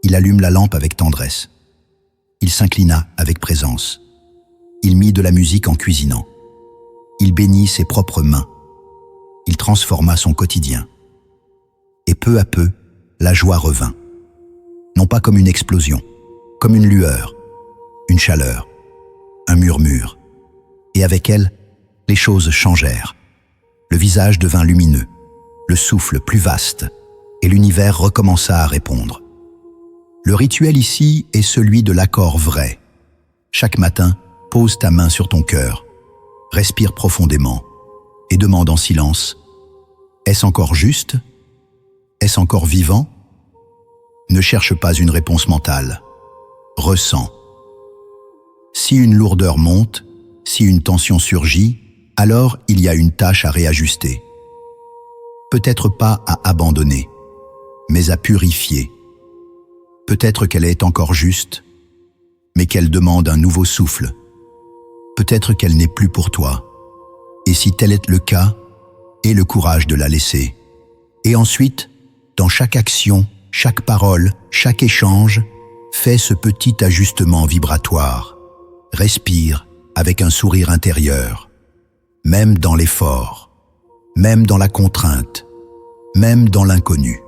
Il allume la lampe avec tendresse. Il s'inclina avec présence. Il mit de la musique en cuisinant. Il bénit ses propres mains. Il transforma son quotidien. Et peu à peu, la joie revint. Non pas comme une explosion, comme une lueur, une chaleur, un murmure. Et avec elle, les choses changèrent. Le visage devint lumineux, le souffle plus vaste, et l'univers recommença à répondre. Le rituel ici est celui de l'accord vrai. Chaque matin, pose ta main sur ton cœur, respire profondément et demande en silence « Est-ce encore juste ? Est-ce encore vivant ?» Ne cherche pas une réponse mentale. Ressens. Si une lourdeur monte, si une tension surgit, alors il y a une tâche à réajuster. Peut-être pas à abandonner, mais à purifier. Peut-être qu'elle est encore juste, mais qu'elle demande un nouveau souffle. Peut-être qu'elle n'est plus pour toi. Et si tel est le cas, aie le courage de la laisser. Et ensuite, dans chaque action, chaque parole, chaque échange, fais ce petit ajustement vibratoire. Respire avec un sourire intérieur, même dans l'effort, même dans la contrainte, même dans l'inconnu.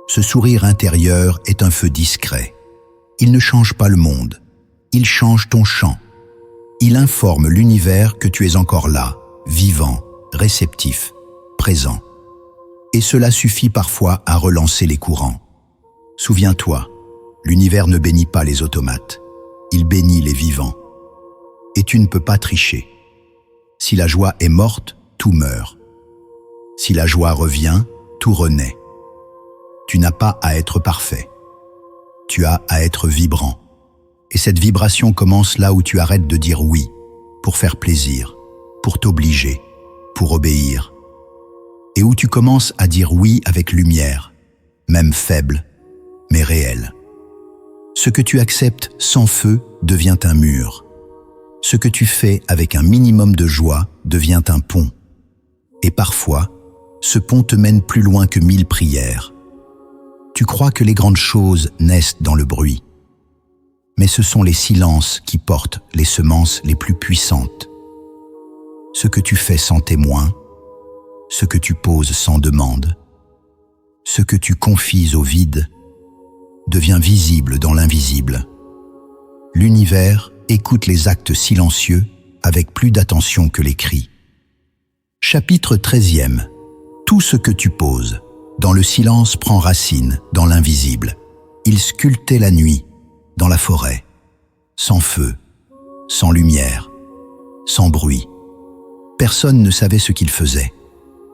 Ce sourire intérieur est un feu discret. Il ne change pas le monde, il change ton champ. Il informe l'univers que tu es encore là, vivant, réceptif, présent. Et cela suffit parfois à relancer les courants. Souviens-toi, l'univers ne bénit pas les automates, il bénit les vivants. Et tu ne peux pas tricher. Si la joie est morte, tout meurt. Si la joie revient, tout renaît. Tu n'as pas à être parfait. Tu as à être vibrant. Et cette vibration commence là où tu arrêtes de dire oui, pour faire plaisir, pour t'obliger, pour obéir. Et où tu commences à dire oui avec lumière, même faible, mais réelle. Ce que tu acceptes sans feu devient un mur. Ce que tu fais avec un minimum de joie devient un pont. Et parfois, ce pont te mène plus loin que 1000 prières. Tu crois que les grandes choses naissent dans le bruit. Mais ce sont les silences qui portent les semences les plus puissantes. Ce que tu fais sans témoin, ce que tu poses sans demande, ce que tu confies au vide, devient visible dans l'invisible. L'univers écoute les actes silencieux avec plus d'attention que les cris. Chapitre 13e. Tout ce que tu poses, dans le silence prend racine dans l'invisible. Il sculptait la nuit, dans la forêt, sans feu, sans lumière, sans bruit. Personne ne savait ce qu'il faisait.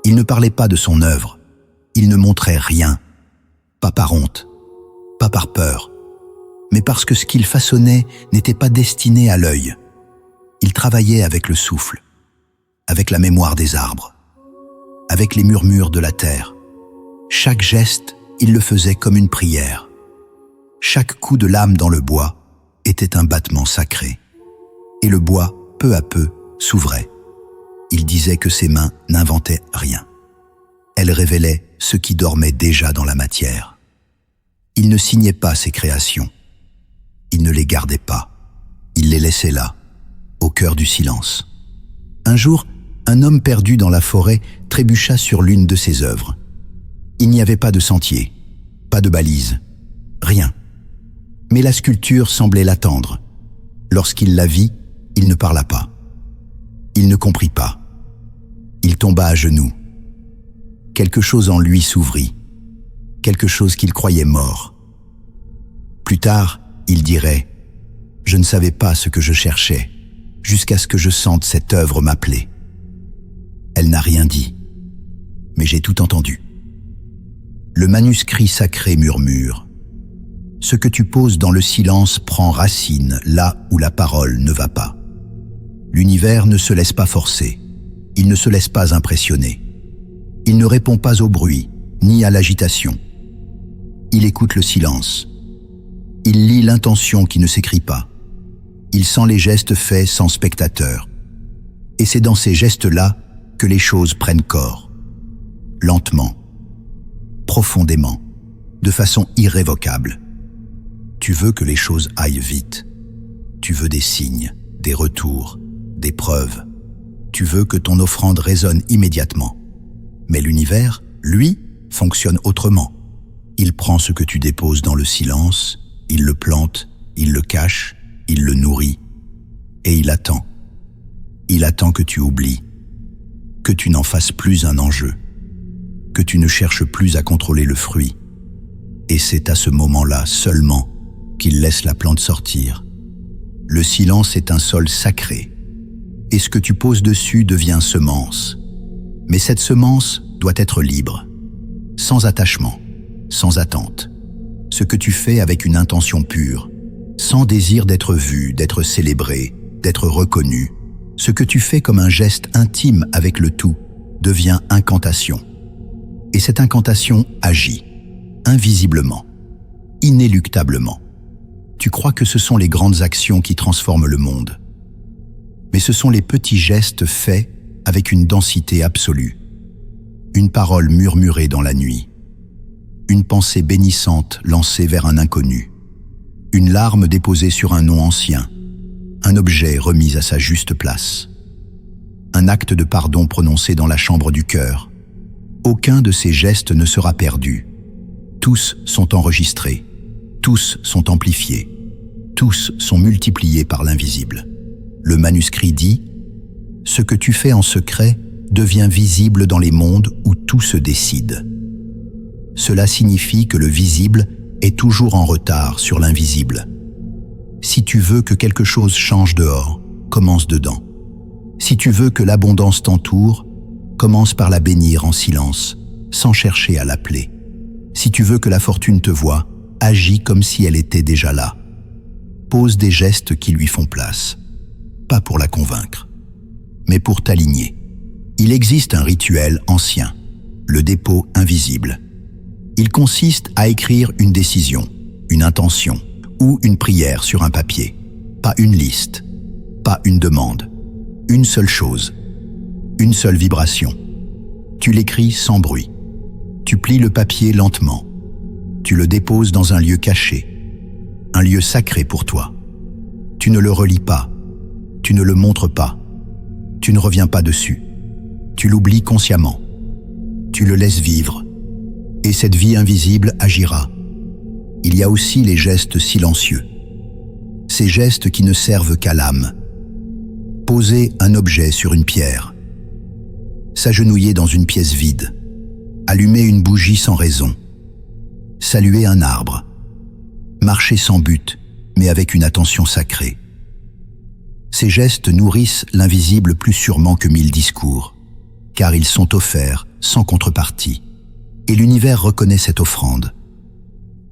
Il ne parlait pas de son œuvre. Il ne montrait rien, pas par honte, pas par peur, mais parce que ce qu'il façonnait n'était pas destiné à l'œil. Il travaillait avec le souffle, avec la mémoire des arbres, avec les murmures de la terre. Chaque geste, il le faisait comme une prière. Chaque coup de lame dans le bois était un battement sacré. Et le bois, peu à peu, s'ouvrait. Il disait que ses mains n'inventaient rien. Elles révélaient ce qui dormait déjà dans la matière. Il ne signait pas ses créations. Il ne les gardait pas. Il les laissait là, au cœur du silence. Un jour, un homme perdu dans la forêt trébucha sur l'une de ses œuvres. Il n'y avait pas de sentier, pas de balise, rien. Mais la sculpture semblait l'attendre. Lorsqu'il la vit, il ne parla pas. Il ne comprit pas. Il tomba à genoux. Quelque chose en lui s'ouvrit, quelque chose qu'il croyait mort. Plus tard, il dirait « Je ne savais pas ce que je cherchais, jusqu'à ce que je sente cette œuvre m'appeler. » Elle n'a rien dit, mais j'ai tout entendu. Le manuscrit sacré murmure. Ce que tu poses dans le silence prend racine là où la parole ne va pas. L'univers ne se laisse pas forcer, il ne se laisse pas impressionner. Il ne répond pas au bruit, ni à l'agitation. Il écoute le silence. Il lit l'intention qui ne s'écrit pas. Il sent les gestes faits sans spectateur. Et c'est dans ces gestes-là que les choses prennent corps. Lentement, profondément, de façon irrévocable. Tu veux que les choses aillent vite. Tu veux des signes, des retours, des preuves. Tu veux que ton offrande résonne immédiatement. Mais l'univers, lui, fonctionne autrement. Il prend ce que tu déposes dans le silence, il le plante, il le cache, il le nourrit, et il attend. Il attend que tu oublies, que tu n'en fasses plus un enjeu, que tu ne cherches plus à contrôler le fruit. Et c'est à ce moment-là seulement qu'il laisse la plante sortir. Le silence est un sol sacré, et ce que tu poses dessus devient semence. Mais cette semence doit être libre, sans attachement, sans attente. Ce que tu fais avec une intention pure, sans désir d'être vu, d'être célébré, d'être reconnu. Ce que tu fais comme un geste intime avec le tout devient incantation. Et cette incantation agit, invisiblement, inéluctablement. Tu crois que ce sont les grandes actions qui transforment le monde. Mais ce sont les petits gestes faits avec une densité absolue. Une parole murmurée dans la nuit. Une pensée bénissante lancée vers un inconnu. Une larme déposée sur un nom ancien. Un objet remis à sa juste place. Un acte de pardon prononcé dans la chambre du cœur. Aucun de ces gestes ne sera perdu. Tous sont enregistrés. Tous sont amplifiés. Tous sont multipliés par l'invisible. Le manuscrit dit « Ce que tu fais en secret devient visible dans les mondes où tout se décide. » Cela signifie que le visible est toujours en retard sur l'invisible. Si tu veux que quelque chose change dehors, commence dedans. Si tu veux que l'abondance t'entoure, commence par la bénir en silence, sans chercher à l'appeler. Si tu veux que la fortune te voie, agis comme si elle était déjà là. Pose des gestes qui lui font place, pas pour la convaincre, mais pour t'aligner. Il existe un rituel ancien, le dépôt invisible. Il consiste à écrire une décision, une intention ou une prière sur un papier. Pas une liste, pas une demande, une seule chose, une seule vibration. Tu l'écris sans bruit. Tu plies le papier lentement. Tu le déposes dans un lieu caché, un lieu sacré pour toi. Tu ne le relis pas, tu ne le montres pas, tu ne reviens pas dessus. Tu l'oublies consciemment. Tu le laisses vivre. Et cette vie invisible agira. Il y a aussi les gestes silencieux. Ces gestes qui ne servent qu'à l'âme. Poser un objet sur une pierre. S'agenouiller dans une pièce vide. Allumer une bougie sans raison. Saluer un arbre. Marcher sans but, mais avec une attention sacrée. Ces gestes nourrissent l'invisible plus sûrement que 1000 discours, car ils sont offerts sans contrepartie. Et l'univers reconnaît cette offrande.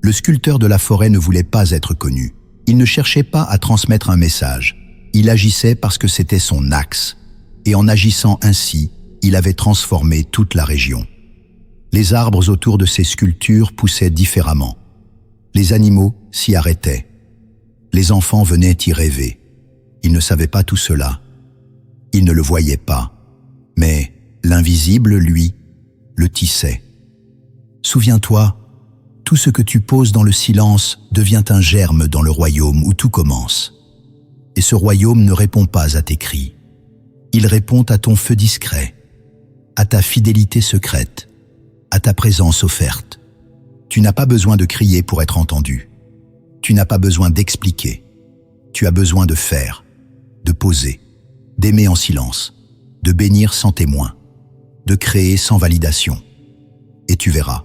Le sculpteur de la forêt ne voulait pas être connu. Il ne cherchait pas à transmettre un message. Il agissait parce que c'était son axe. Et en agissant ainsi, il avait transformé toute la région. Les arbres autour de ces sculptures poussaient différemment. Les animaux s'y arrêtaient. Les enfants venaient y rêver. Ils ne savaient pas tout cela. Ils ne le voyaient pas. Mais l'invisible, lui, le tissait. Souviens-toi, tout ce que tu poses dans le silence devient un germe dans le royaume où tout commence. Et ce royaume ne répond pas à tes cris. Il répond à ton feu discret, à ta fidélité secrète, à ta présence offerte. Tu n'as pas besoin de crier pour être entendu. Tu n'as pas besoin d'expliquer. Tu as besoin de faire, de poser, d'aimer en silence, de bénir sans témoin, de créer sans validation. Et tu verras,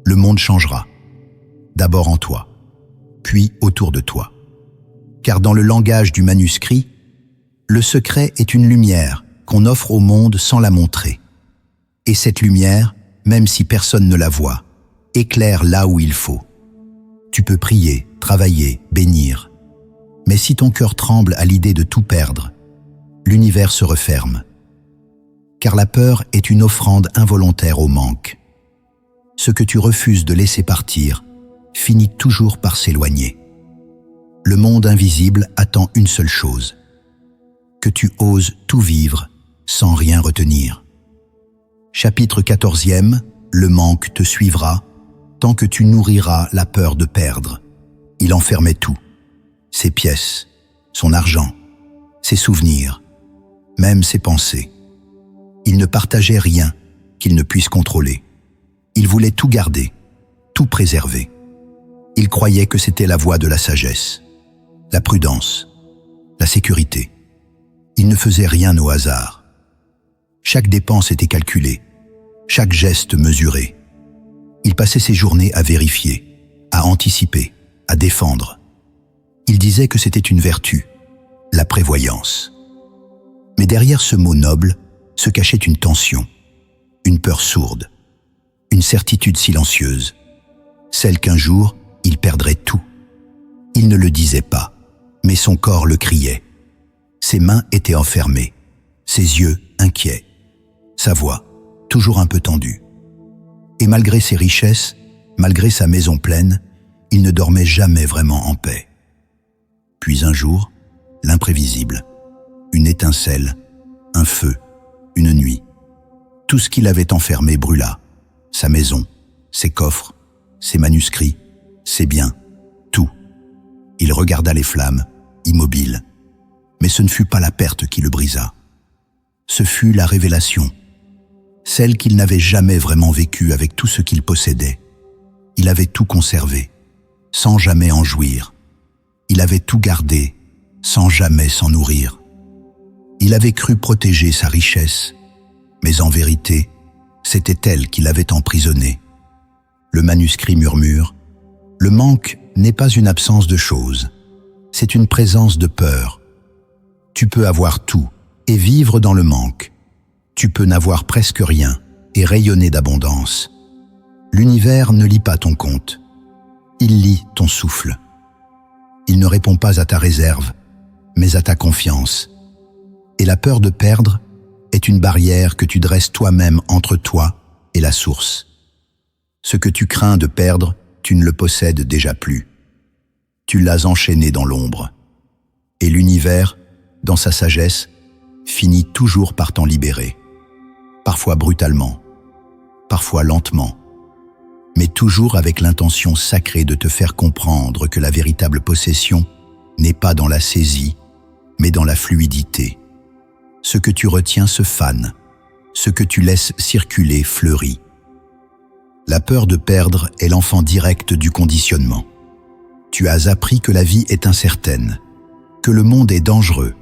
le monde changera. D'abord en toi, puis autour de toi. Car dans le langage du manuscrit, le secret est une lumière qu'on offre au monde sans la montrer. Et cette lumière, même si personne ne la voit, éclaire là où il faut. Tu peux prier, travailler, bénir. Mais si ton cœur tremble à l'idée de tout perdre, l'univers se referme. Car la peur est une offrande involontaire au manque. Ce que tu refuses de laisser partir finit toujours par s'éloigner. Le monde invisible attend une seule chose, que tu oses tout vivre sans rien retenir. Chapitre 14e, le manque te suivra tant que tu nourriras la peur de perdre. Il enfermait tout, ses pièces, son argent, ses souvenirs, même ses pensées. Il ne partageait rien qu'il ne puisse contrôler. Il voulait tout garder, tout préserver. Il croyait que c'était la voie de la sagesse, la prudence, la sécurité. Il ne faisait rien au hasard. Chaque dépense était calculée, chaque geste mesuré. Il passait ses journées à vérifier, à anticiper, à défendre. Il disait que c'était une vertu, la prévoyance. Mais derrière ce mot noble se cachait une tension, une peur sourde, une certitude silencieuse, celle qu'un jour il perdrait tout. Il ne le disait pas, mais son corps le criait. Ses mains étaient enfermées, ses yeux inquiets, sa voix toujours un peu tendue. Et malgré ses richesses, malgré sa maison pleine, il ne dormait jamais vraiment en paix. Puis un jour, l'imprévisible, une étincelle, un feu, une nuit. Tout ce qu'il avait enfermé brûla, sa maison, ses coffres, ses manuscrits, ses biens, tout. Il regarda les flammes, immobile. Mais ce ne fut pas la perte qui le brisa. Ce fut la révélation, celle qu'il n'avait jamais vraiment vécue avec tout ce qu'il possédait. Il avait tout conservé, sans jamais en jouir. Il avait tout gardé, sans jamais s'en nourrir. Il avait cru protéger sa richesse, mais en vérité, c'était elle qui l'avait emprisonné. Le manuscrit murmure, « Le manque n'est pas une absence de choses, c'est une présence de peur. Tu peux avoir tout et vivre dans le manque. Tu peux n'avoir presque rien et rayonner d'abondance. L'univers ne lit pas ton compte, il lit ton souffle. Il ne répond pas à ta réserve, mais à ta confiance. Et la peur de perdre est une barrière que tu dresses toi-même entre toi et la source. Ce que tu crains de perdre, tu ne le possèdes déjà plus. Tu l'as enchaîné dans l'ombre. Et l'univers, dans sa sagesse, finit toujours par t'en libérer. Parfois brutalement, parfois lentement, mais toujours avec l'intention sacrée de te faire comprendre que la véritable possession n'est pas dans la saisie, mais dans la fluidité. Ce que tu retiens se fane, ce que tu laisses circuler fleurit. La peur de perdre est l'enfant direct du conditionnement. Tu as appris que la vie est incertaine, que le monde est dangereux,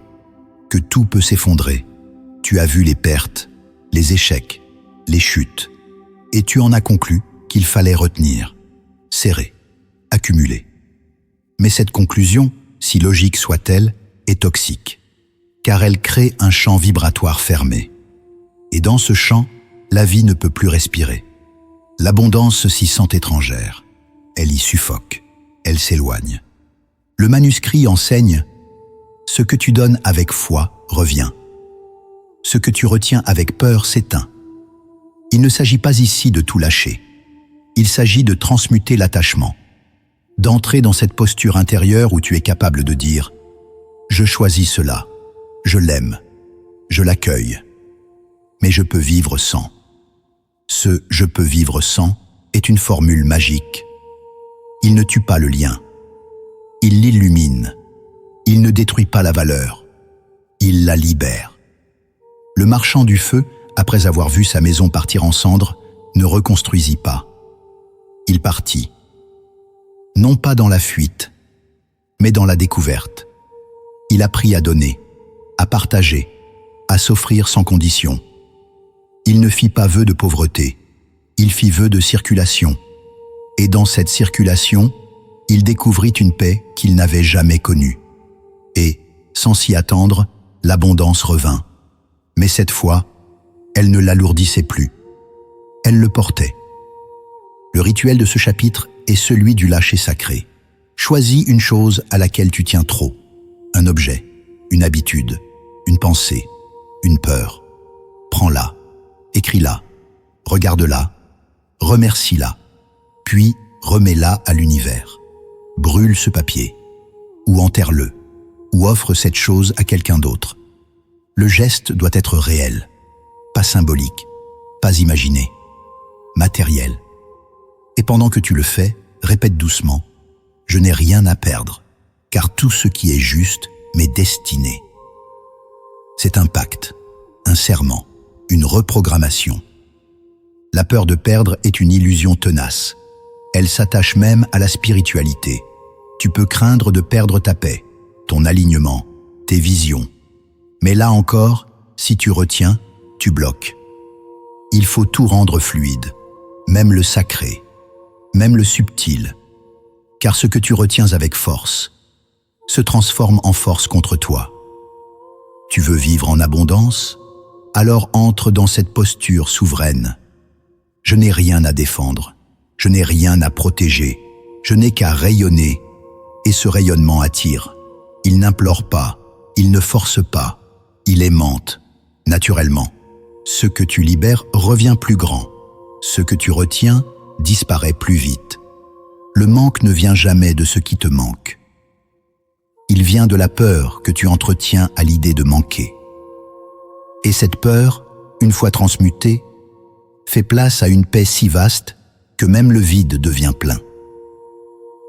que tout peut s'effondrer. Tu as vu les pertes, les échecs, les chutes, et tu en as conclu qu'il fallait retenir, serrer, accumuler. Mais cette conclusion, si logique soit-elle, est toxique, car elle crée un champ vibratoire fermé. Et dans ce champ, la vie ne peut plus respirer. L'abondance s'y sent étrangère. Elle y suffoque, elle s'éloigne. Le manuscrit enseigne « Ce que tu donnes avec foi revient. Ce que tu retiens avec peur s'éteint. » Il ne s'agit pas ici de tout lâcher. Il s'agit de transmuter l'attachement, d'entrer dans cette posture intérieure où tu es capable de dire « Je choisis cela, je l'aime, je l'accueille, mais je peux vivre sans. » Ce « je peux vivre sans » est une formule magique. Il ne tue pas le lien. Il l'illumine. Il ne détruit pas la valeur. Il la libère. Le marchand du feu, après avoir vu sa maison partir en cendres, ne reconstruisit pas. Il partit. Non pas dans la fuite, mais dans la découverte. Il apprit à donner, à partager, à s'offrir sans condition. Il ne fit pas vœu de pauvreté, il fit vœu de circulation. Et dans cette circulation, il découvrit une paix qu'il n'avait jamais connue. Et, sans s'y attendre, l'abondance revint. Mais cette fois, elle ne l'alourdissait plus. Elle le portait. Le rituel de ce chapitre est celui du lâcher sacré. Choisis une chose à laquelle tu tiens trop. Un objet, une habitude, une pensée, une peur. Prends-la, écris-la, regarde-la, remercie-la, puis remets-la à l'univers. Brûle ce papier, ou enterre-le, ou offre cette chose à quelqu'un d'autre. Le geste doit être réel, pas symbolique, pas imaginé, matériel. Et pendant que tu le fais, répète doucement « Je n'ai rien à perdre, car tout ce qui est juste m'est destiné. » C'est un pacte, un serment, une reprogrammation. La peur de perdre est une illusion tenace. Elle s'attache même à la spiritualité. Tu peux craindre de perdre ta paix, ton alignement, tes visions. Mais là encore, si tu retiens, tu bloques. Il faut tout rendre fluide, même le sacré, même le subtil, car ce que tu retiens avec force se transforme en force contre toi. Tu veux vivre en abondance? Alors entre dans cette posture souveraine. Je n'ai rien à défendre, je n'ai rien à protéger, je n'ai qu'à rayonner, et ce rayonnement attire. Il n'implore pas, il ne force pas, il aimante, naturellement. Ce que tu libères revient plus grand, ce que tu retiens disparaît plus vite. Le manque ne vient jamais de ce qui te manque. Il vient de la peur que tu entretiens à l'idée de manquer. Et cette peur, une fois transmutée, fait place à une paix si vaste que même le vide devient plein.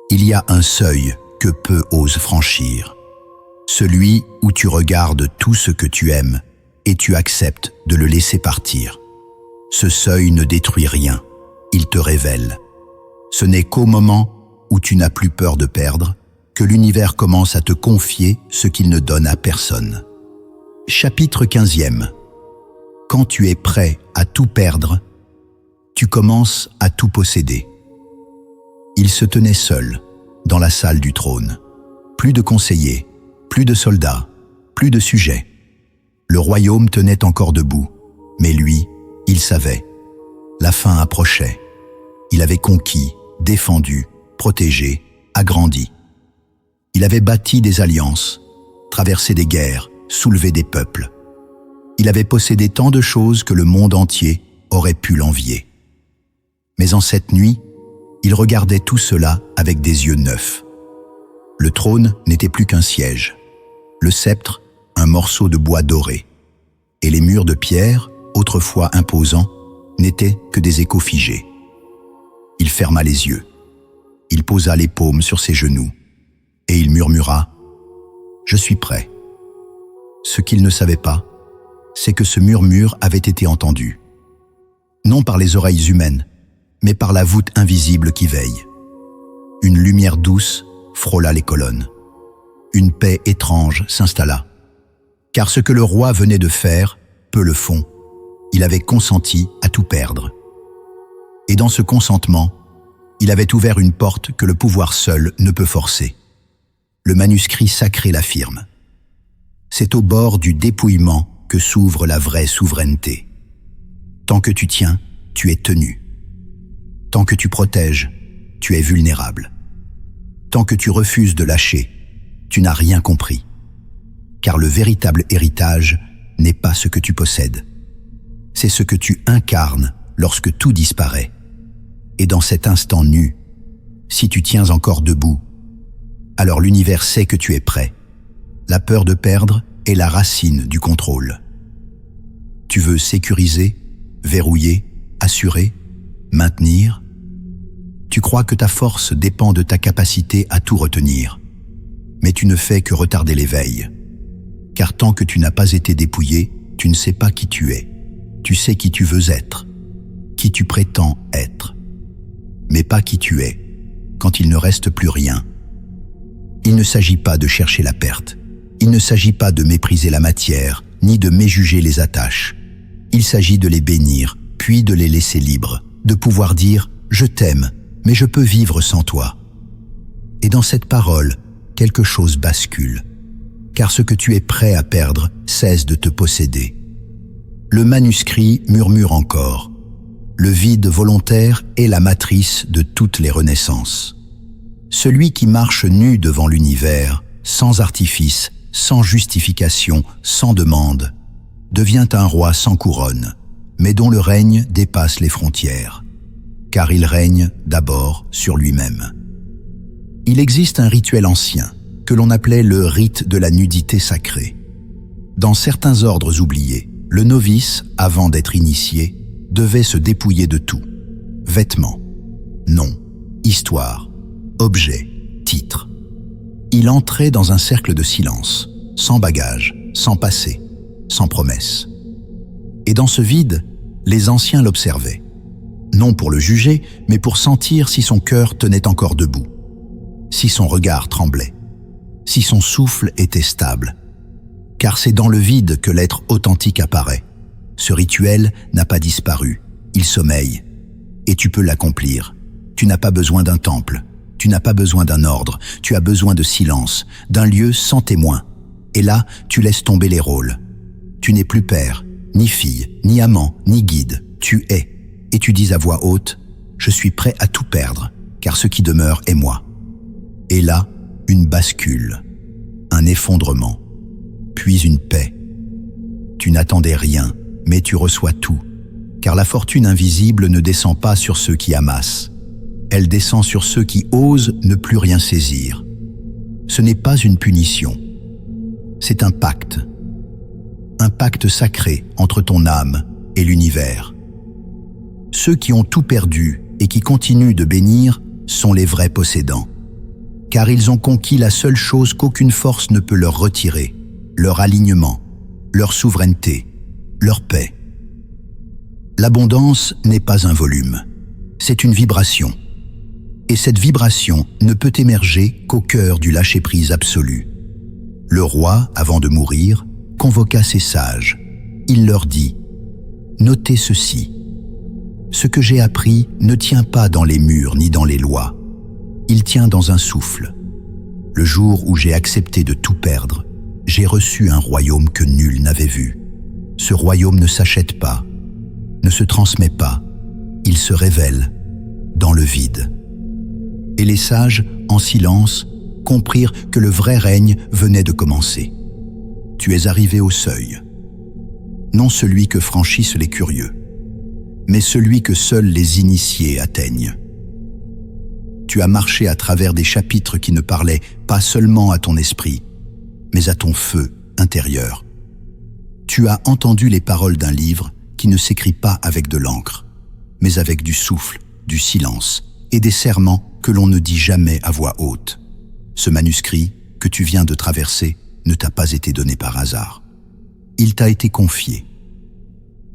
Il y a un seuil que peu osent franchir, celui où tu regardes tout ce que tu aimes et tu acceptes de le laisser partir. Ce seuil ne détruit rien, il te révèle. Ce n'est qu'au moment où tu n'as plus peur de perdre que l'univers commence à te confier ce qu'il ne donne à personne. Chapitre 15e. Quand tu es prêt à tout perdre, tu commences à tout posséder. Il se tenait seul, dans la salle du trône. Plus de conseillers, plus de soldats, plus de sujets. Le royaume tenait encore debout, mais lui, il savait. La fin approchait. Il avait conquis, défendu, protégé, agrandi. Il avait bâti des alliances, traversé des guerres, soulevé des peuples. Il avait possédé tant de choses que le monde entier aurait pu l'envier. Mais en cette nuit, il regardait tout cela avec des yeux neufs. Le trône n'était plus qu'un siège, le sceptre, un morceau de bois doré, et les murs de pierre, autrefois imposants, n'étaient que des échos figés. Il ferma les yeux, il posa les paumes sur ses genoux, et il murmura « Je suis prêt ». Ce qu'il ne savait pas, c'est que ce murmure avait été entendu, non par les oreilles humaines, mais par la voûte invisible qui veille. Une lumière douce frôla les colonnes. Une paix étrange s'installa. Car ce que le roi venait de faire, peu le font. Il avait consenti à tout perdre. Et dans ce consentement, il avait ouvert une porte que le pouvoir seul ne peut forcer. Le manuscrit sacré l'affirme. C'est au bord du dépouillement que s'ouvre la vraie souveraineté. Tant que tu tiens, tu es tenu. Tant que tu protèges, tu es vulnérable. Tant que tu refuses de lâcher, tu n'as rien compris. Car le véritable héritage n'est pas ce que tu possèdes. C'est ce que tu incarnes lorsque tout disparaît. Et dans cet instant nu, si tu tiens encore debout, alors l'univers sait que tu es prêt. La peur de perdre est la racine du contrôle. Tu veux sécuriser, verrouiller, assurer, maintenir. Tu crois que ta force dépend de ta capacité à tout retenir. Mais tu ne fais que retarder l'éveil. Car tant que tu n'as pas été dépouillé, tu ne sais pas qui tu es. Tu sais qui tu veux être, qui tu prétends être. Mais pas qui tu es, quand il ne reste plus rien. Il ne s'agit pas de chercher la perte. Il ne s'agit pas de mépriser la matière, ni de méjuger les attaches. Il s'agit de les bénir, puis de les laisser libres, de pouvoir dire « Je t'aime, mais je peux vivre sans toi ». Et dans cette parole, quelque chose bascule, car ce que tu es prêt à perdre cesse de te posséder. Le manuscrit murmure encore. Le vide volontaire est la matrice de toutes les renaissances. Celui qui marche nu devant l'univers, sans artifice, sans justification, sans demande, devient un roi sans couronne, mais dont le règne dépasse les frontières, car il règne d'abord sur lui-même. Il existe un rituel ancien, que l'on appelait le rite de la nudité sacrée. Dans certains ordres oubliés, le novice, avant d'être initié, devait se dépouiller de tout. Vêtements, nom, histoire, objets, titres. Il entrait dans un cercle de silence, sans bagage, sans passé, sans promesse. Et dans ce vide, les anciens l'observaient. Non pour le juger, mais pour sentir si son cœur tenait encore debout, si son regard tremblait, si son souffle était stable. Car c'est dans le vide que l'être authentique apparaît. Ce rituel n'a pas disparu, il sommeille. Et tu peux l'accomplir. Tu n'as pas besoin d'un temple, tu n'as pas besoin d'un ordre, tu as besoin de silence, d'un lieu sans témoin. Et là, tu laisses tomber les rôles. Tu n'es plus père, ni fille, ni amant, ni guide, tu es. Et tu dis à voix haute, « Je suis prêt à tout perdre, car ce qui demeure est moi. » Et là, une bascule, un effondrement, puis une paix. Tu n'attendais rien, mais tu reçois tout, car la fortune invisible ne descend pas sur ceux qui amassent. Elle descend sur ceux qui osent ne plus rien saisir. Ce n'est pas une punition, c'est un pacte sacré entre ton âme et l'univers. Ceux qui ont tout perdu et qui continuent de bénir sont les vrais possédants, car ils ont conquis la seule chose qu'aucune force ne peut leur retirer, leur alignement, leur souveraineté, leur paix. L'abondance n'est pas un volume, c'est une vibration. Et cette vibration ne peut émerger qu'au cœur du lâcher-prise absolu. Le roi, avant de mourir, convoqua ses sages. Il leur dit « Notez ceci. Ce que j'ai appris ne tient pas dans les murs ni dans les lois. Il tient dans un souffle. Le jour où j'ai accepté de tout perdre, j'ai reçu un royaume que nul n'avait vu. Ce royaume ne s'achète pas, ne se transmet pas, il se révèle dans le vide. » Et les sages, en silence, comprirent que le vrai règne venait de commencer. Tu es arrivé au seuil. Non celui que franchissent les curieux, mais celui que seuls les initiés atteignent. Tu as marché à travers des chapitres qui ne parlaient pas seulement à ton esprit, mais à ton feu intérieur. Tu as entendu les paroles d'un livre qui ne s'écrit pas avec de l'encre, mais avec du souffle, du silence et des serments que l'on ne dit jamais à voix haute. Ce manuscrit que tu viens de traverser ne t'a pas été donné par hasard. Il t'a été confié,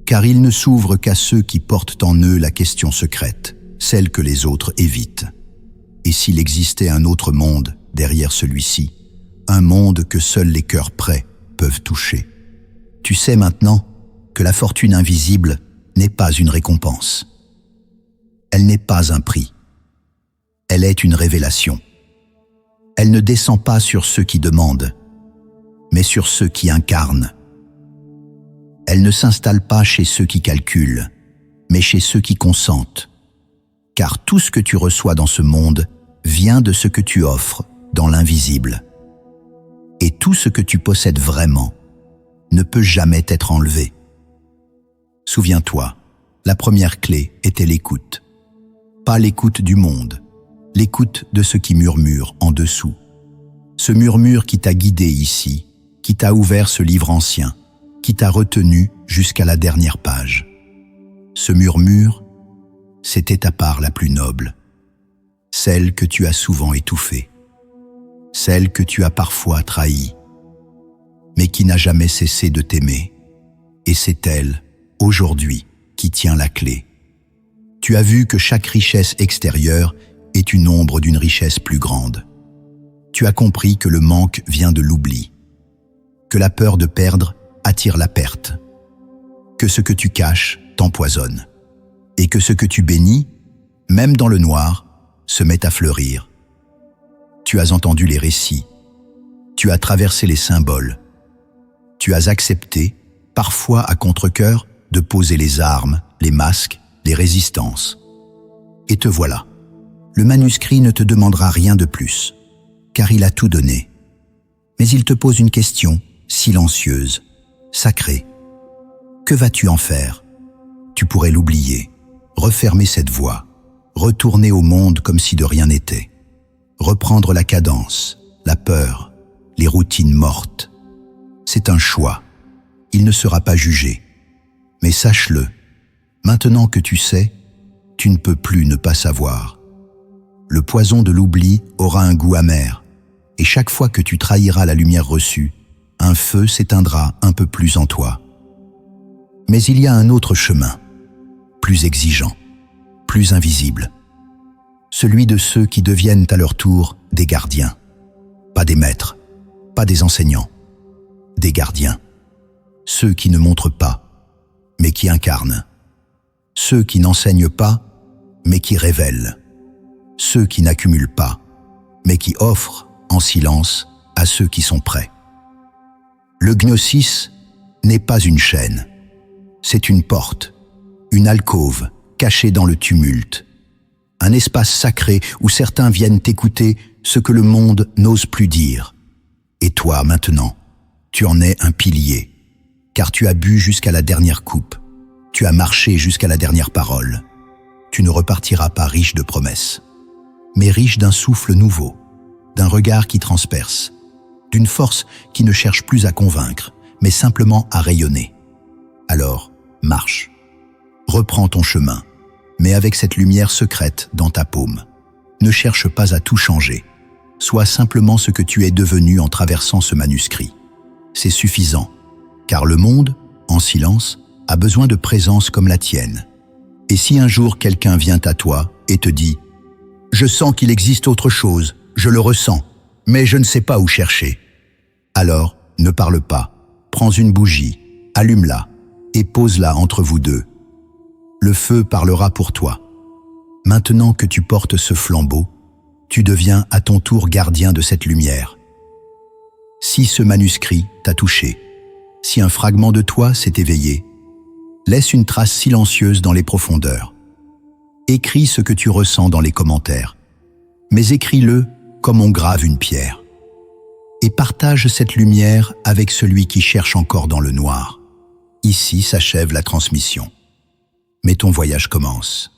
car il ne s'ouvre qu'à ceux qui portent en eux la question secrète, celle que les autres évitent. Et s'il existait un autre monde derrière celui-ci, un monde que seuls les cœurs prêts peuvent toucher, tu sais maintenant que la fortune invisible n'est pas une récompense. Elle n'est pas un prix. Elle est une révélation. Elle ne descend pas sur ceux qui demandent, mais sur ceux qui incarnent. Elle ne s'installe pas chez ceux qui calculent, mais chez ceux qui consentent. Car tout ce que tu reçois dans ce monde vient de ce que tu offres dans l'invisible. Et tout ce que tu possèdes vraiment ne peut jamais t'être enlevé. Souviens-toi, la première clé était l'écoute. Pas l'écoute du monde, l'écoute de ce qui murmure en dessous. Ce murmure qui t'a guidé ici, qui t'a ouvert ce livre ancien, qui t'a retenu jusqu'à la dernière page. Ce murmure, c'était ta part la plus noble, celle que tu as souvent étouffée, celle que tu as parfois trahie, mais qui n'a jamais cessé de t'aimer. Et c'est elle, aujourd'hui, qui tient la clé. Tu as vu que chaque richesse extérieure est une ombre d'une richesse plus grande. Tu as compris que le manque vient de l'oubli, que la peur de perdre attire la perte, que ce que tu caches t'empoisonne, et que ce que tu bénis, même dans le noir, se met à fleurir. Tu as entendu les récits, tu as traversé les symboles, tu as accepté, parfois à contre-cœur, de poser les armes, les masques, les résistances. Et te voilà. Le manuscrit ne te demandera rien de plus, car il a tout donné. Mais il te pose une question, silencieuse, sacrée. Que vas-tu en faire? Tu pourrais l'oublier, refermer cette voie, retourner au monde comme si de rien n'était, reprendre la cadence, la peur, les routines mortes. C'est un choix. Il ne sera pas jugé. Mais sache-le, maintenant que tu sais, tu ne peux plus ne pas savoir. Le poison de l'oubli aura un goût amer, et chaque fois que tu trahiras la lumière reçue, un feu s'éteindra un peu plus en toi. Mais il y a un autre chemin, plus exigeant, plus invisible, celui de ceux qui deviennent à leur tour des gardiens, pas des maîtres, pas des enseignants, des gardiens, ceux qui ne montrent pas, mais qui incarnent, ceux qui n'enseignent pas, mais qui révèlent, ceux qui n'accumulent pas, mais qui offrent en silence à ceux qui sont prêts. Le gnosis n'est pas une chaîne, c'est une porte, une alcôve cachée dans le tumulte, un espace sacré où certains viennent écouter ce que le monde n'ose plus dire. Et toi, maintenant, tu en es un pilier, car tu as bu jusqu'à la dernière coupe, tu as marché jusqu'à la dernière parole. Tu ne repartiras pas riche de promesses, mais riche d'un souffle nouveau, d'un regard qui transperce, d'une force qui ne cherche plus à convaincre, mais simplement à rayonner. Alors, marche. Reprends ton chemin, mais avec cette lumière secrète dans ta paume. Ne cherche pas à tout changer. Sois simplement ce que tu es devenu en traversant ce manuscrit. C'est suffisant, car le monde, en silence, a besoin de présence comme la tienne. Et si un jour quelqu'un vient à toi et te dit « Je sens qu'il existe autre chose, je le ressens, mais je ne sais pas où chercher », alors ne parle pas, prends une bougie, allume-la et pose-la entre vous deux. Le feu parlera pour toi. Maintenant que tu portes ce flambeau, tu deviens à ton tour gardien de cette lumière. Si ce manuscrit t'a touché, si un fragment de toi s'est éveillé, laisse une trace silencieuse dans les profondeurs. Écris ce que tu ressens dans les commentaires, mais écris-le comme on grave une pierre. Et partage cette lumière avec celui qui cherche encore dans le noir. Ici s'achève la transmission. Mais ton voyage commence.